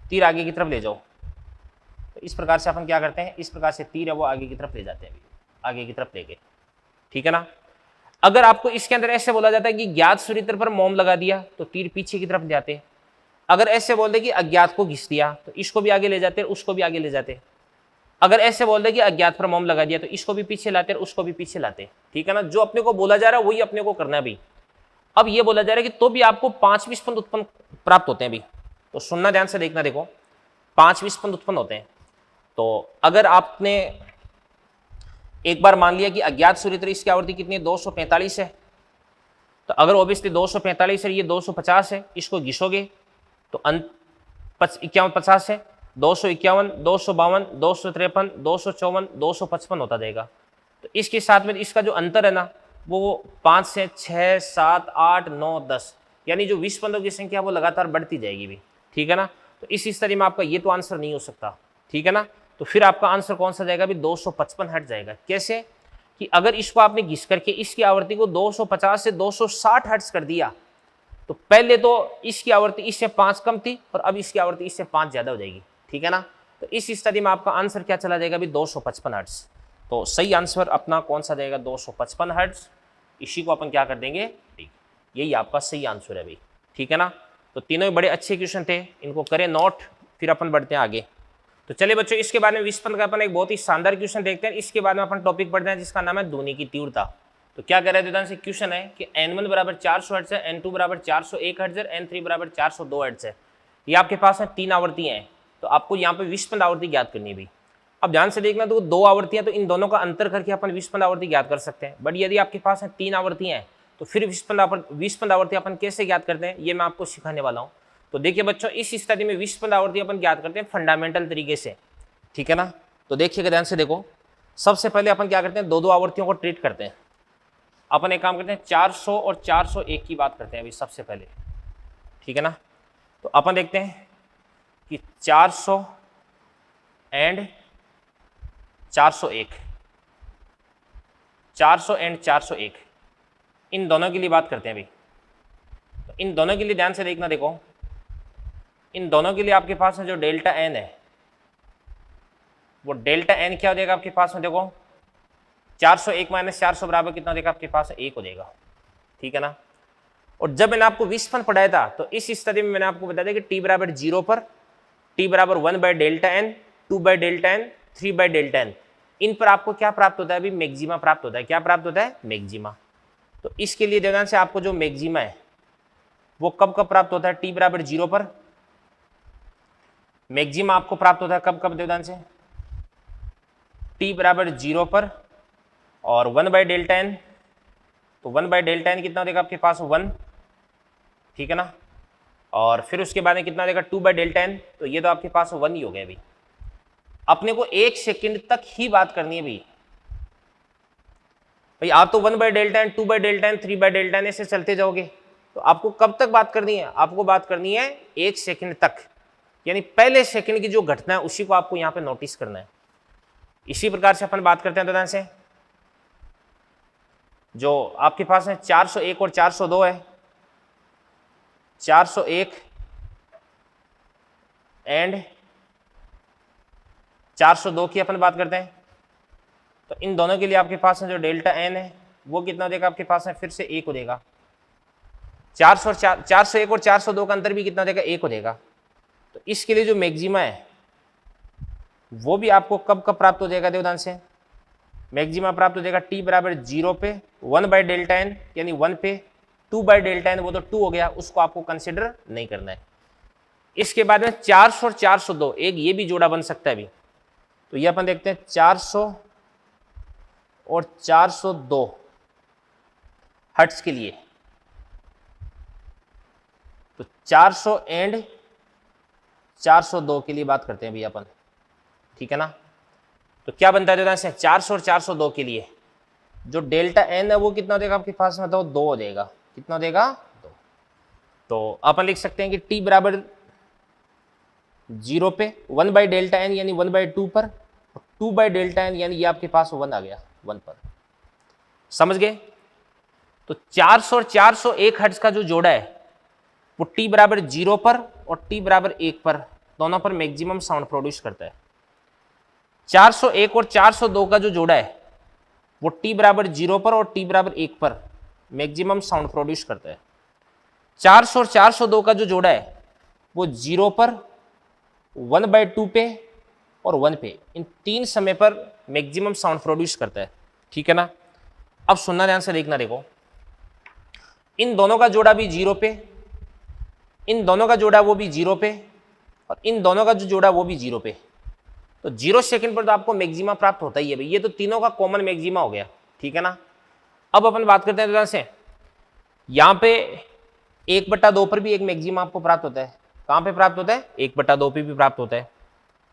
तीर आगे की तरफ ले जाओ। तो इस प्रकार से अपन क्या करते हैं, इस प्रकार से तीर है वो आगे की तरफ ले जाते हैं, आगे की तरफ लेके। ठीक है ना। अगर आपको इसके अंदर ऐसे बोला जाता है कि ज्ञात सुरित्र पर मोम लगा दिया तो तीर पीछे की तरफ जाते। अगर ऐसे बोल दे कि अज्ञात को घिस दिया तो इसको भी आगे ले जाते, उसको भी आगे ले जाते। अगर ऐसे बोल दे कि अज्ञात पर मोम लगा दिया तो इसको भी पीछे लाते और उसको भी पीछे लाते। ठीक है ना। जो अपने को बोला जा रहा है वही अपने को करना है भाई। अब ये बोला जा रहा है कि तो भी आपको 5 विस्पंद उत्पन्न प्राप्त होते हैं भाई। तो सुनना ध्यान से देखना, देखो 5 विस्पंद उत्पन्न होते हैं। तो अगर आपने एक बार मान लिया कि अज्ञात सुरित्र इसकी आवृत्ति कितनी है 245 है, तो अगर ओबियसली 245 है, ये 250 है, इसको घिसोगे तो 51 है, 251, 252, 253, 254, 255 होता जाएगा। तो इसके साथ में इसका जो अंतर है ना वो 5 से 6, 7, 8, 9, 10, यानी जो विस्पंदों की संख्या वो लगातार बढ़ती जाएगी भी। ठीक है ना। तो इस स्थिति में आपका ये तो आंसर नहीं हो सकता। ठीक है ना। तो फिर आपका आंसर कौन सा जाएगा भी 255 हर्ट्ज जाएगा। कैसे कि अगर इसको आपने घिस करके इसकी आवृत्ति को 250 से 260 हर्ट्ज कर दिया, तो पहले तो इसकी आवृत्ति इससे 5 कम थी और अब इसकी आवृत्ति इससे 5 ज्यादा हो जाएगी। ठीक है ना। तो इस स्थिति में आपका आंसर क्या चला जाएगा भी 255 हर्ट्ज। तो सही आंसर अपना कौन सा जाएगा 255 हर्ट्ज। इसी को अपन क्या कर देंगे ठीक। यही आपका सही आंसर है भाई, ठीक है ना। तो तीनों ही बड़े अच्छे क्वेश्चन थे, इनको करें नोट, फिर अपन बढ़ते हैं आगे। तो चलिए बच्चों, इसके बाद में विस्पंद का अपन एक बहुत ही शानदार क्वेश्चन देखते हैं। इसके बाद में अपन टॉपिक पढ़ते हैं जिसका नाम है ध्वनि की तीव्रता। तो क्या कह रहे हैं ध्यान से, क्वेश्चन है कि n1 बराबर 400 हर्ट्ज है, n2 बराबर 401 हर्ट्ज है, n3 बराबर 402 हर्ट्ज है। ये आपके पास है 3 आवृत्तियां हैं, तो आपको यहाँ पे विस्पंद आवृत्ति ज्ञात करनी है भाई। अब ध्यान से देखना, तो 2 आवृत्तियां, तो इन दोनों का अंतर करके अपन विस्पंद आवृत्ति ज्ञात कर सकते हैं। बट यदि आपके पास है 3 आवृत्तियां हैं, तो फिर विस्पंद आवृत्ति अपन कैसे ज्ञात करते हैं, ये मैं आपको सिखाने वाला हूँ। तो देखिए बच्चों, इस स्थिति में विस्पंद आवृत्ति अपन ज्ञात करते हैं फंडामेंटल तरीके से, ठीक है ना। तो देखिएगा ध्यान से देखो, सबसे पहले अपन क्या करते हैं, 2 आवृत्तियों को ट्रीट करते हैं। अपन एक काम करते हैं, 400 और 401 की बात करते हैं अभी सबसे पहले, ठीक है ना। तो अपन देखते हैं कि 400 एंड 401, 400 एंड 401, इन दोनों के लिए बात करते हैं अभी। तो इन दोनों के लिए ध्यान से देखना, देखो इन दोनों के लिए आपके पास में जो डेल्टा एन है, वो डेल्टा एन क्या हो जाएगा आपके पास में, देखो 401 माइनस 400 बराबर कितना हो जाएगा आपके पास, 1 हो जाएगा, ठीक है ना। और जब मैंने आपको विस्पंद पढ़ाया था, तो इस स्थिति में मैंने आपको बताया था कि टी बराबर 0 पर टी बराबर 1 by delta N, 2 by delta N, 3 by delta N, इन पर आपको क्या प्राप्त होता है अभी, मैक्सिमा प्राप्त होता है। क्या प्राप्त होता है, मैक्सिमा। तो इसके लिए ध्यान से आपको जो मैक्सिमा है वो कब कब प्राप्त होता है, टी बराबर 0 पर मैक्सिमा आपको प्राप्त होता है कब कब, ध्यान से टी बराबर 0 पर और 1 बाई डेल्टा एन, तो 1 बाई डेल्टा एन कितना देगा आपके पास, 1, ठीक है ना। और फिर उसके बाद में कितना देगा, 2 बाई डेल्टा एन, तो ये तो आपके पास 1 ही हो गया भाई। अपने को 1 सेकंड तक ही बात करनी है भाई। आप तो 1 by delta N, 2 by delta N, 3 by delta N ऐसे चलते जाओगे, तो आपको कब तक बात करनी है, आपको बात करनी है 1 सेकंड तक, यानी पहले सेकंड की जो घटना है उसी को आपको यहाँ पे नोटिस करना है। इसी प्रकार से अपन बात करते हैं ध्यान से, जो आपके पास है 401 और 402 है, 401 एंड 402 की अपन बात करते हैं। तो इन दोनों के लिए आपके पास है जो डेल्टा एन है वो कितना देगा आपके पास है, फिर से 1 हो देगा। 401 और 402 का अंतर भी कितना देगा, 1 हो देगा। तो इसके लिए जो मैक्सिमा है वो भी आपको कब कब प्राप्त हो जाएगा, ध्यान से मैक्सिमा प्राप्त हो जाएगा टी बराबर 0 पे 1 बाई डेल्टा एन यानी 1 पे, 2 बाई डेल्टा एन वो तो 2 हो गया, उसको आपको कंसिडर नहीं करना है। इसके बाद में 400 और 402 एक ये भी जोड़ा बन सकता है अभी। तो ये अपन देखते हैं 400 और 402 हर्ट्ज के लिए, तो 400 एंड 402 के लिए बात करते हैं भैया अपन, ठीक है ना। तो क्या बनता है ध्यान से, 400 और 402 के लिए जो डेल्टा एन है वो कितना देगा आपके पास में, तो 2 हो जाएगा। कितना देगा, 2। तो अपन लिख सकते हैं कि टी बराबर 0 पे 1 बाई डेल्टा एन यानी 1 बाई 2 पर, 2 बाई डेल्टा एन यानी ये आपके पास 1 आ गया, 1 पर। समझ गए। तो 400 और 401 हर्ट्ज का जो जोड़ा है वो टी बराबर 0 पर और टी बराबर 1 पर दोनों पर मैक्सिमम साउंड प्रोड्यूस करता है। 401 और 402 का जो जोड़ा है वो टी बराबर 0 पर और टी बराबर 1 पर मैक्सिमम साउंड प्रोड्यूस करता है। 400 और 402 का जो जोड़ा है वो 0 पर, 1 बाई 2 पे और 1 पे, इन 3 समय पर मैक्सिमम साउंड प्रोड्यूस करता है, ठीक है ना। अब सुनना ध्यान से देखना, देखो इन दोनों का जोड़ा भी 0 पे, इन दोनों का जोड़ा वो भी 0 पे और इन दोनों का जो जोड़ा वो भी 0 पे। तो 0 सेकंड पर तो आपको मैक्सिमा प्राप्त होता ही है भाई, ये तो तीनों का कॉमन मैक्सिमा हो गया, ठीक है ना। अब अपन बात करते हैं ध्यान से, यहाँ पे 1/2 पर भी एक मैक्सिमा आपको प्राप्त होता है। कहाँ पे प्राप्त होता है, 1/2 पे भी प्राप्त होता है।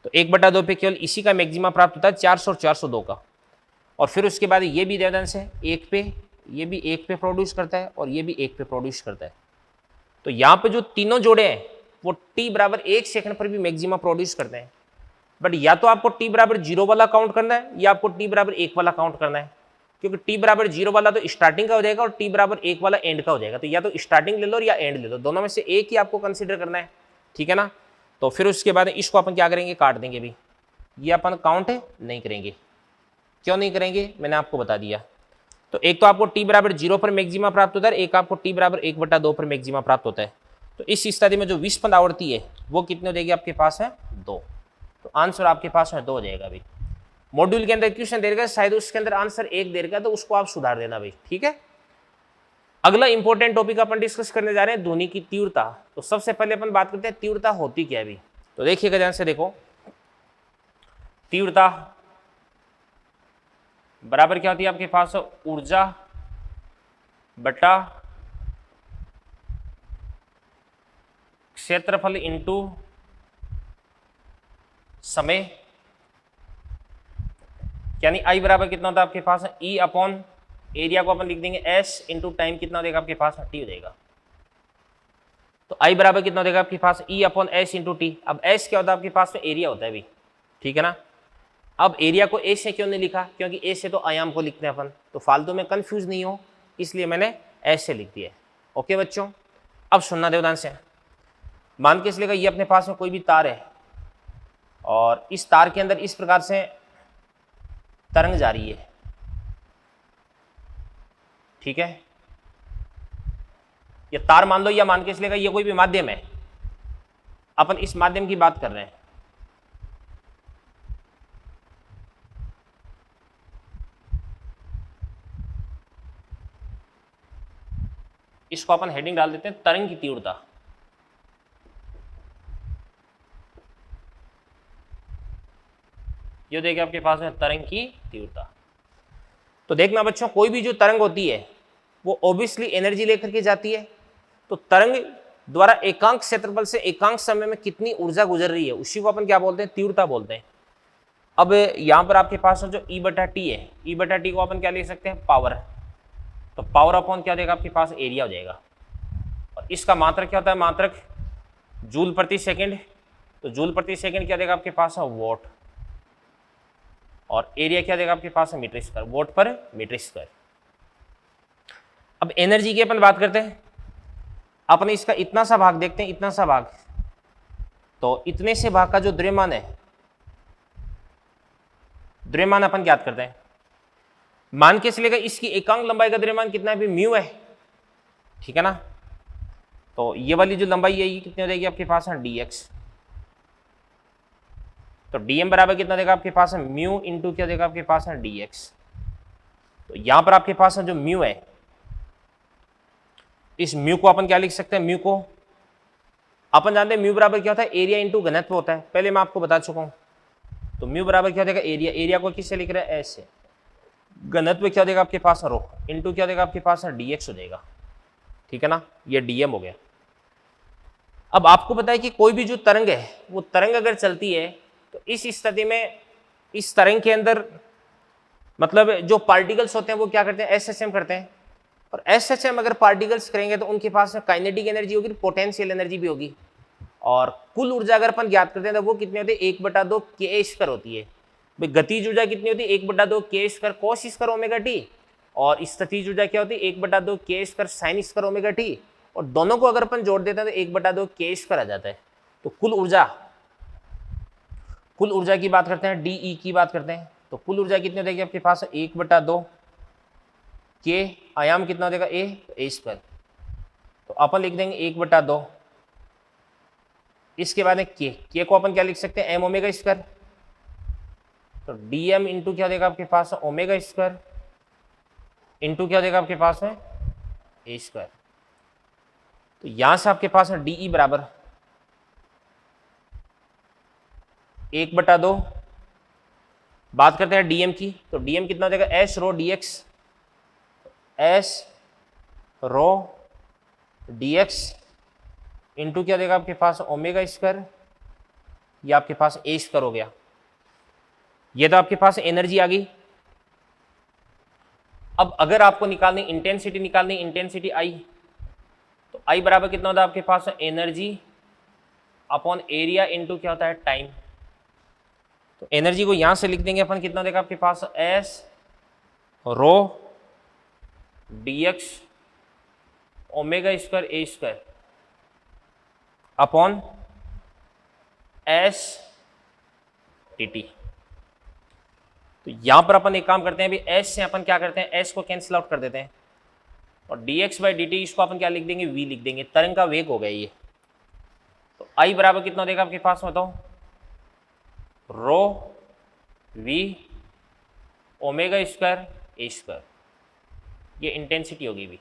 तो 1/2 पे केवल इसी का मैक्सिमा प्राप्त होता है, 400 और 402 का। और फिर उसके बाद ये भी ध्यान से 1 पे, ये भी 1 पे प्रोड्यूस करता है और ये भी 1 पे प्रोड्यूस करता है। तो यहाँ पे जो तीनों जोड़े हैं वो टी बराबर 1 सेकंड पर भी मैक्सिमा प्रोड्यूस करते हैं। बट या तो आपको टी बराबर 0 वाला काउंट करना है या आपको टी बराबर 1 वाला काउंट करना है, क्योंकि टी बराबर 0 वाला तो स्टार्टिंग का हो जाएगा और टी बराबर 1 वाला एंड का हो जाएगा। तो या तो स्टार्टिंग ले लो या एंड ले लो, दोनों में से एक ही आपको कंसिडर करना है, ठीक है ना। तो फिर उसके बाद इसको अपन क्या करेंगे, काट देंगे भी, ये अपन काउंट नहीं करेंगे। क्यों नहीं करेंगे, मैंने आपको बता दिया। तो एक तो आपको t बराबर 0 पर मैक्सिमा प्राप्त होता है, एक आपको t बराबर 1/2 पर मैक्सिमा प्राप्त होता है। तो इस स्थिति में जो विस्पंद आवृत्ति है वो कितने हो जाएगी आपके पास है 2। तो आंसर आपके पास है 2 हो जाएगा भाई। मॉड्यूल के अंदर क्वेश्चन दे रखा है, शायद उसके अंदर आंसर 1 दे रखा है, तो उसको आप सुधार देना भाई, ठीक है। अगला इंपॉर्टेंट टॉपिक अपन डिस्कस करने जा रहे हैं ध्वनि की तीव्रता। तो सबसे पहले अपन बात करते हैं तीव्रता होती क्या है भाई। तो देखिएगा ध्यान से, देखो तीव्रता बराबर क्या होती है आपके पास ऊर्जा बटा क्षेत्रफल इंटू समय, यानी आई बराबर कितना होता है आपके पास ई अपॉन एरिया को अपन लिख देंगे एस इंटू टाइम, कितना हो जाएगा आपके पास टी हो जाएगा। तो आई बराबर कितना हो जाएगा आपके पास E upon S into T. अब एस क्या होता है आपके पास में एरिया होता है भाई, ठीक है ना। अब एरिया को ए से क्यों नहीं लिखा, क्योंकि ए से तो आयाम को लिखते हैं अपन, तो फालतू में कंफ्यूज नहीं हो इसलिए मैंने एस से लिख दिया। ओके बच्चों, अब सुनना देवदान से, मान के इसलिए ये अपने पास में कोई भी तार है और इस तार के अंदर इस प्रकार से तरंग जा रही है, ठीक है। ये तार मान लो या मान के इसलिए ये कोई भी माध्यम है, अपन इस माध्यम की बात कर रहे हैं। इसको अपन हेडिंग डाल देते हैं तरंग की तीव्रता। ये देखिए आपके पास में तरंग की तीव्रता। तो देखना बच्चों, कोई भी जो तरंग होती है वो ऑब्वियसली एनर्जी लेकर के जाती है। तो तरंग द्वारा एकांक क्षेत्रफल से एकांक समय में कितनी ऊर्जा गुजर रही है उसी को अपन क्या बोलते हैं, तीव्रता बोलते हैं। अब यहां पर आपके पास जो ई बटा टी है, ई बटा टी को अपन क्या लिख सकते हैं, पावर। तो पावर अपॉन क्या देगा आपके पास, एरिया हो जाएगा। और इसका मात्रक क्या होता है, मात्रक जूल प्रति सेकंड। तो जूल प्रति सेकंड क्या देगा आपके पास है, वॉट। और एरिया क्या देगा आपके पास है, मीटर स्क्वायर, वॉट पर मीटर स्क्वायर। अब एनर्जी की अपन बात करते हैं, अपन इसका इतना सा भाग देखते हैं, इतना सा भाग। तो इतने से भाग का जो द्रव्यमान है, द्रव्यमान अपन ज्ञात करते हैं। मान के चलेगा इसकी एकांक लंबाई का द्रव्यमान कितना है, म्यू है, ठीक है ना। तो ये वाली जो लंबाई है ये कितनी हो जाएगी आपके पास है, dx। तो dm बराबर कितना देगा आपके पास है, म्यू इंटू क्या देगा आपके पास है, dx। तो यहां पर आपके पास है जो म्यू है, इस म्यू को अपन क्या लिख सकते हैं, म्यू को अपन जानते हैं म्यू बराबर क्या होता है, एरिया इंटू घनत्व होता है, पहले मैं आपको बता चुका हूं। तो म्यू बराबर क्या देगा, एरिया, एरिया को किससे लिख रहे हैं, एस से। घनत्व क्या देगा आपके पास, रो इंटू क्या देगा आपके पास, dx हो जाएगा, ठीक है ना। ये dm हो गया। अब आपको पता है कि कोई भी जो तरंग है वो तरंग अगर चलती है तो इस स्थिति में इस तरंग के अंदर मतलब जो पार्टिकल्स होते हैं वो क्या करते हैं, एसएचएम करते हैं। और एसएचएम अगर पार्टिकल्स करेंगे तो उनके पास में काइनेटिक एनर्जी होगी, पोटेंशियल एनर्जी भी होगी। और कुल ऊर्जा अगर अपन ज्ञात करते हैं तो वो कितनी होती है, 1/2 के स्क्वायर होती है। भाई गतिज ऊर्जा कितनी होती है, 1/2 के square cos square omega T. और स्थितिज ऊर्जा क्या होती है, 1/2 के square sine square omega T. और दोनों को अगर अपन जोड़ देते हैं तो 1/2 के स्क्वायर आ जाता है। तो कुल ऊर्जा की बात करते हैं, डी की बात करते हैं। तो कुल ऊर्जा कितनी हो जाएगी आपके पास, 1/2 के, आयाम कितना हो जाएगा, ए स्क्वायर। तो अपन लिख देंगे 1/2। इसके बाद के को अपन क्या लिख सकते हैं, एम ओमेगा स्क्वायर। तो dm इंटू क्या देगा आपके पास, ओमेगा स्क्वायर इंटू क्या देगा आपके पास है, ए स्क्वायर। तो यहां से आपके पास है डी बराबर 1/2। बात करते हैं dm की, तो dm कितना हो जाएगा, एस रो dx, एस रो dx इंटू क्या देगा आपके पास, ओमेगा स्क्वायर, ये आपके पास ए स्क्वायर हो गया। ये तो आपके पास एनर्जी आ गई। अब अगर आपको निकालनी इंटेंसिटी आई, तो आई बराबर कितना होता है आपके पास, एनर्जी अपॉन एरिया इंटू क्या होता है, टाइम। तो एनर्जी को यहां से लिख देंगे अपन, कितना देगा आपके पास, S row dx omega square A square upon S T. तो तो यहां पर अपन एक काम करते हैं, अभी एस से अपन क्या करते हैं, एस को कैंसिल आउट कर देते हैं और dx बाई dt इसको अपन क्या लिख देंगे, v लिख देंगे। तरंग का वेग हो गया ये। तो I बराबर कितना देगा आपके पास, बताओ, रो v omega square A square, ये इंटेंसिटी होगी भी।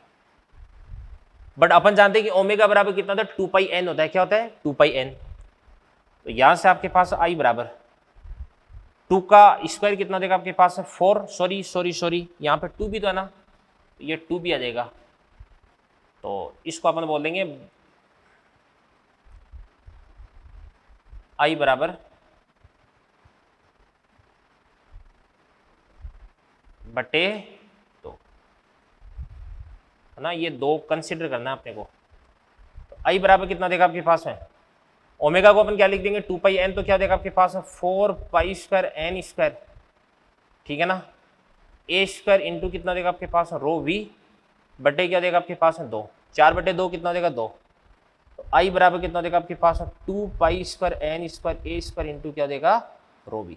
बट अपन जानते हैं कि ओमेगा बराबर कितना होता है, 2 पाई n होता है। क्या होता है, 2 पाई n। तो यहां से आपके पास I बराबर 2 का स्क्वायर कितना देगा आपके पास, 4, सॉरी यहाँ पे 2 भी तो है ना, तो ये 2 भी आ जाएगा। तो इसको अपन बोल देंगे I बराबर बटे 2, है ना, ये 2 कंसिडर करना है अपने को। तो I बराबर कितना देगा आपके पास है, ओमेगा को अपन क्या लिख देंगे, 2 पाई n, तो क्या देगा आपके पास, 4 पाई स्क्वायर n स्क्वायर, ठीक है ना, ए स्क्वायर इंटू कितना देगा आपके पास, रो v बटे क्या देगा आपके पास, 2, 4 बटे 2 कितना देगा, 2। तो I बराबर कितना देगा आपके पास, 2 pi square n square A square into क्या देगा, रो v।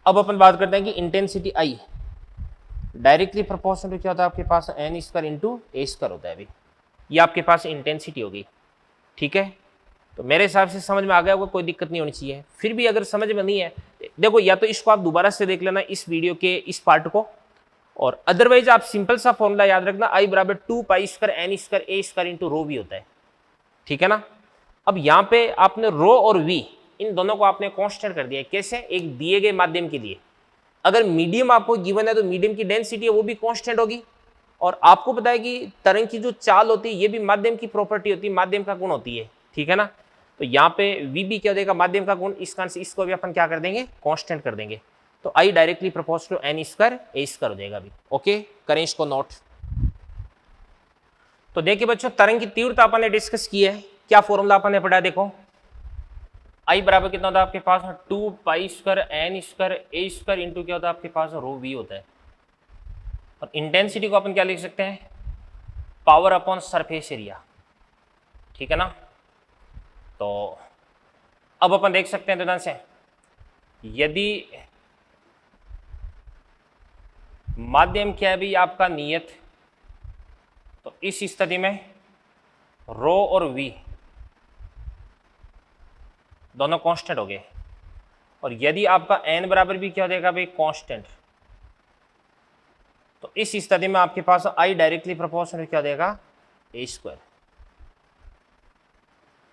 अब अपन बात करते हैं कि intensity I directly proportional to क्या होता है आपके पास, n square into A square होता है। अभी ये आपके पास इंटेंसिटी होगी, ठीक है। तो मेरे हिसाब से समझ में आ गया होगा, कोई दिक्कत नहीं होनी चाहिए। फिर भी अगर समझ में नहीं है, देखो या तो इसको आप दोबारा से देख लेना इस वीडियो के इस पार्ट को, और अदरवाइज आप सिंपल सा फॉर्मूला याद रखना, I बराबर 2 pi square N square A square into rho V होता है, ठीक है ना। अब यहाँ पे आपने रो और वी इन दोनों को आपने कांस्टेंट कर दिया है। कैसे, एक दिए गए माध्यम के लिए अगर मीडियम आपको गिवन है तो मीडियम की डेंसिटी है वो भी कांस्टेंट होगी, और आपको पता है कि तरंग की जो चाल होती है ये भी माध्यम की प्रॉपर्टी होती है, माध्यम का गुण होती है, ठीक है ना। तो यहाँ पे वी भी क्या देगा, माध्यम का गुण, इस कारण से इसको भी अपन क्या कर देंगे, कांस्टेंट कर देंगे। तो I directly proportional to N square A square हो जाएगा अभी। ओके, करें इसको नोट। तो देखिए बच्चों, तरंग की तीव्रता अपन ने डिस्कस की है, क्या फॉर्मूला अपन ने पढ़ा, देखो I बराबर कितना होता है आपके पास, 2 pi square N square A square into क्या होता है आपके पास, रो वी होता है। और इंटेंसिटी को अपन क्या लिख सकते हैं, पावर अपॉन सरफेस एरिया, ठीक है ना। तो अब अपन देख सकते हैं ध्यान से, यदि माध्यम क्या है भी आपका नियत, तो इस स्थिति में रो और वी दोनों कांस्टेंट हो गए, और यदि आपका n बराबर भी क्या देगा भाई, कांस्टेंट, तो इस स्थिति में आपके पास I डायरेक्टली प्रोपोर्शनल क्या देगा, ए स्क्वायर।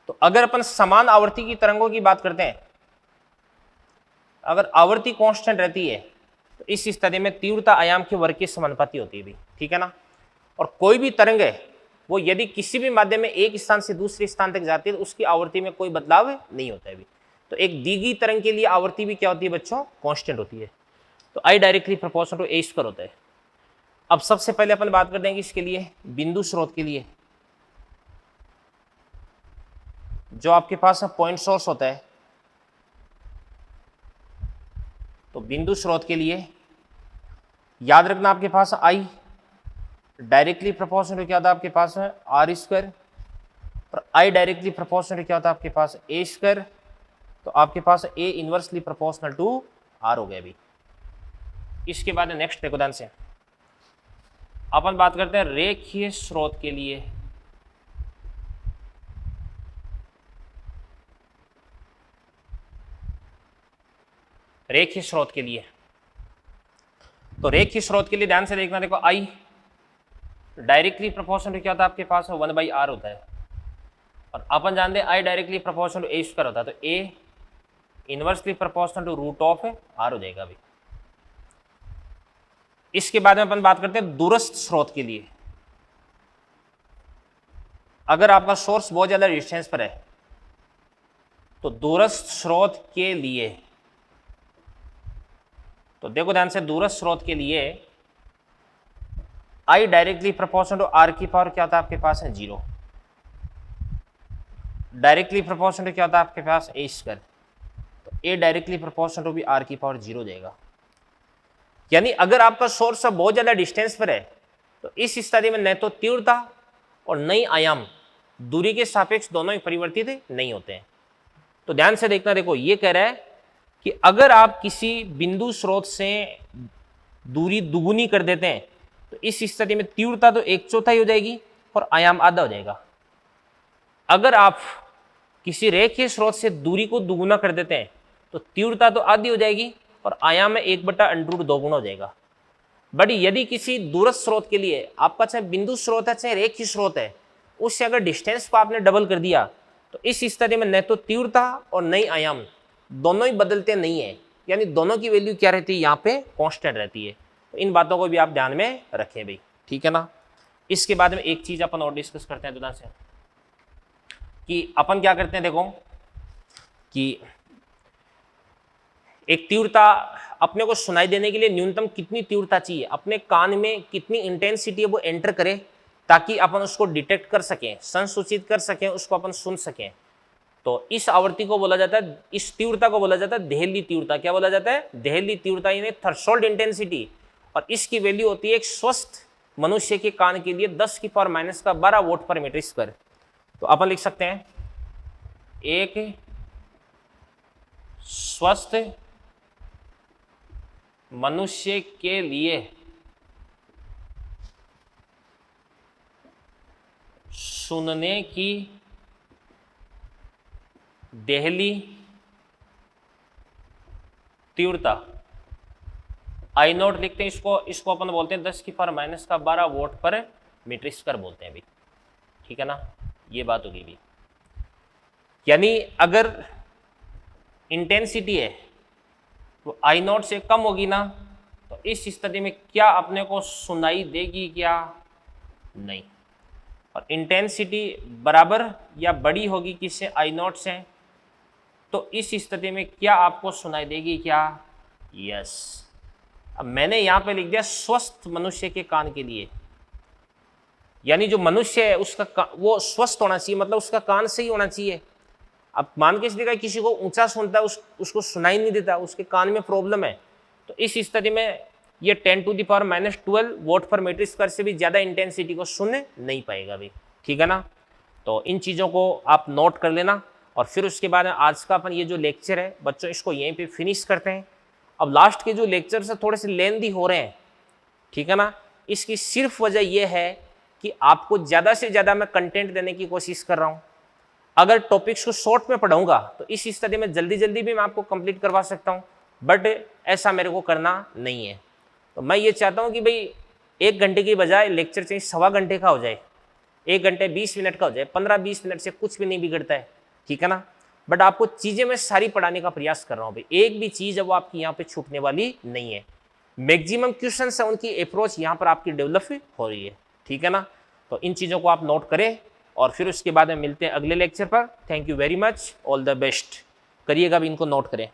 तो अगर अपन समान आवर्ती की तरंगों की बात करते हैं, अगर आवर्ती कांस्टेंट रहती है तो इस स्थिति में तीव्रता आयाम के वर्ग की समानुपाती होती है भी, ठीक है ना। और कोई भी तरंग है वो यदि किसी भी माध्यम में एक स्थान से दूसरे स्थान तक जाती है तो उसकी आवर्ती में कोई बदलाव नहीं होता है भी। तो एक दी गई तरंग के लिए आवर्ती भी क्या होती है बच्चों, कांस्टेंट होती है। तो I directly proportional to A square होता है। अब सबसे पहले अपन बात करते हैं कि इसके लिए बिंदु स्रोत के लिए जो आपके पास पॉइंट सोर्स होता है, तो बिंदु स्रोत के लिए याद रखना आपके पास I डायरेक्टली प्रोपोर्शनल क्या होता है आपके पास है, आर स्क्वायर, और I डायरेक्टली प्रोपोर्शनल क्या होता है आपके पास, ए स्क्वायर। तो आपके पास A inversely proportional to R हो गया अभी। इसके बाद नेक्स्ट देखो ध्यान से, अपन बात करते हैं रेखीय स्रोत के लिए। रेखीय स्रोत के लिए, तो रेखीय स्रोत के लिए ध्यान से देखना, देखो I डायरेक्टली प्रोपोर्शनल क्या होता है आपके पास, 1/r होता है, और अपन जानते हैं I directly proportional to A square होता है, तो A inversely proportional to root of R हो जाएगा अभी। इसके बाद में अपन बात करते हैं दूरस्थ स्रोत के लिए। अगर आपका सोर्स बहुत ज्यादा डिस्टेंस पर है तो दूरस्थ स्रोत के लिए, तो देखो ध्यान से, दूरस्थ स्रोत के लिए I directly proportional to R की पावर क्या होता है आपके पास है, 0। डायरेक्टली प्रोपोर्शनल टू क्या होता है आपके पास, ए स्क्वायर। तो A डायरेक्टली प्रोपोर्शनल टू भी R की पावर 0 देगा। यानी अगर आपका सोर्स बहुत ज्यादा डिस्टेंस पर है तो इस स्थिति में न तो तीव्रता और न ही आयाम दूरी के सापेक्ष दोनों ही परिवर्तित नहीं होते हैं। तो ध्यान से देखना, देखो ये कह रहा है कि अगर आप किसी बिंदु स्रोत से दूरी दुगुनी कर देते हैं तो इस स्थिति में तीव्रता तो 1/4 हो जाएगी और आयाम आधा हो जाएगा। अगर आप किसी रेखीय स्रोत से दूरी को दुगुना कर देते हैं तो तीव्रता तो आधी हो जाएगी और आयाम में 1/√2 गुना हो जाएगा। बट यदि किसी दूरस्थ स्रोत के लिए आपका चाहे बिंदु स्रोत है चाहे रेखीय स्रोत है, उससे अगर डिस्टेंस को आपने डबल कर दिया तो इस स्थिति में न तो तीव्रता और न ही आयाम दोनों ही बदलते नहीं है, यानी दोनों की वैल्यू क्या रहती है, यहाँ पे कांस्टेंट रहती है। तो इन बातों को भी आप ध्यान में रखें भाई, ठीक है ना। इसके बाद में एक चीज अपन और डिस्कस करते हैं दुनिया से, कि अपन क्या करते हैं, देखो कि एक तीव्रता अपने को सुनाई देने के लिए न्यूनतम कितनी तीव्रता चाहिए, अपने कान में कितनी इंटेंसिटी है वो एंटर करें ताकि अपन उसको डिटेक्ट कर सकें, संसूचित कर सकें, उसको अपन सुन सकें। तो इस आवृत्ति को बोला जाता है, इस तीव्रता को बोला जाता है देहली तीव्रता। क्या बोला जाता है? देहली तीव्रता, यानी थ्रेशोल्ड इंटेंसिटी। और इसकी वैल्यू होती है एक स्वस्थ मनुष्य के कान के लिए 10⁻12 वोट पर मीटर स्क्वायर। तो अपन लिख सकते हैं एक स्वस्थ मनुष्य के लिए सुनने की देहली तीव्रता I0 लिखते हैं इसको अपन बोलते हैं 10⁻12 वोट पर मीटर स्क्वायर बोलते हैं भी, ठीक है ना। ये बात होगी भी, यानी अगर इंटेंसिटी है तो I0 से कम होगी ना, तो इस स्थिति में क्या अपने को सुनाई देगी, क्या नहीं। और इंटेंसिटी बराबर या बड़ी होगी किससे, I0 से, तो इस स्थिति में क्या आपको सुनाई देगी, क्या, यस। अब मैंने यहां पे लिख दिया स्वस्थ मनुष्य के कान के लिए, यानी जो मनुष्य है उसका वो स्वस्थ होना चाहिए, मतलब उसका कान सही होना चाहिए। अब मान के चलिए किसी को ऊंचा सुनता है, उसको सुनाई नहीं देता, उसके कान में प्रॉब्लम है, तो इस स्थिति में ये 10⁻12 वोट पर मीटर स्क्वायर से भी ज़्यादा इंटेंसिटी को सुन नहीं पाएगा भी, ठीक है ना। तो इन चीज़ों को आप नोट कर लेना। और फिर उसके बाद आज का अपन ये जो लेक्चर है बच्चों, इसको यहीं पे फिनिश करते हैं। अब लास्ट के जो लेक्चर्स है थोड़े से लेंदी हो रहे हैं, ठीक है ना। इसकी सिर्फ वजह यह है कि आपको ज़्यादा से ज़्यादा मैं कंटेंट देने की कोशिश कर रहा हूँ। अगर टॉपिक्स को शॉर्ट में पढ़ाऊंगा तो इस स्टडी में जल्दी जल्दी भी मैं आपको कंप्लीट करवा सकता हूँ, बट ऐसा मेरे को करना नहीं है। तो मैं ये चाहता हूँ कि भाई 1 घंटे की बजाय लेक्चर चाहिए 1.25 घंटे का हो जाए, 1 घंटे 20 मिनट का हो जाए। 15-20 मिनट से कुछ भी नहीं बिगड़ता है, ठीक है ना। बट आपको चीज़ें मैं सारी पढ़ाने का प्रयास कर रहा हूँ भाई, एक भी चीज़ अब आपकी यहाँ पे छूटने वाली नहीं है। मैक्सिमम क्वेश्चन है उनकी अप्रोच यहाँ पर आपकी डेवलप हो रही है, ठीक है ना। तो इन चीज़ों को आप नोट करें और फिर उसके बाद में मिलते हैं अगले लेक्चर पर। Thank you very much, all the best. करिएगा भी, इनको नोट करें।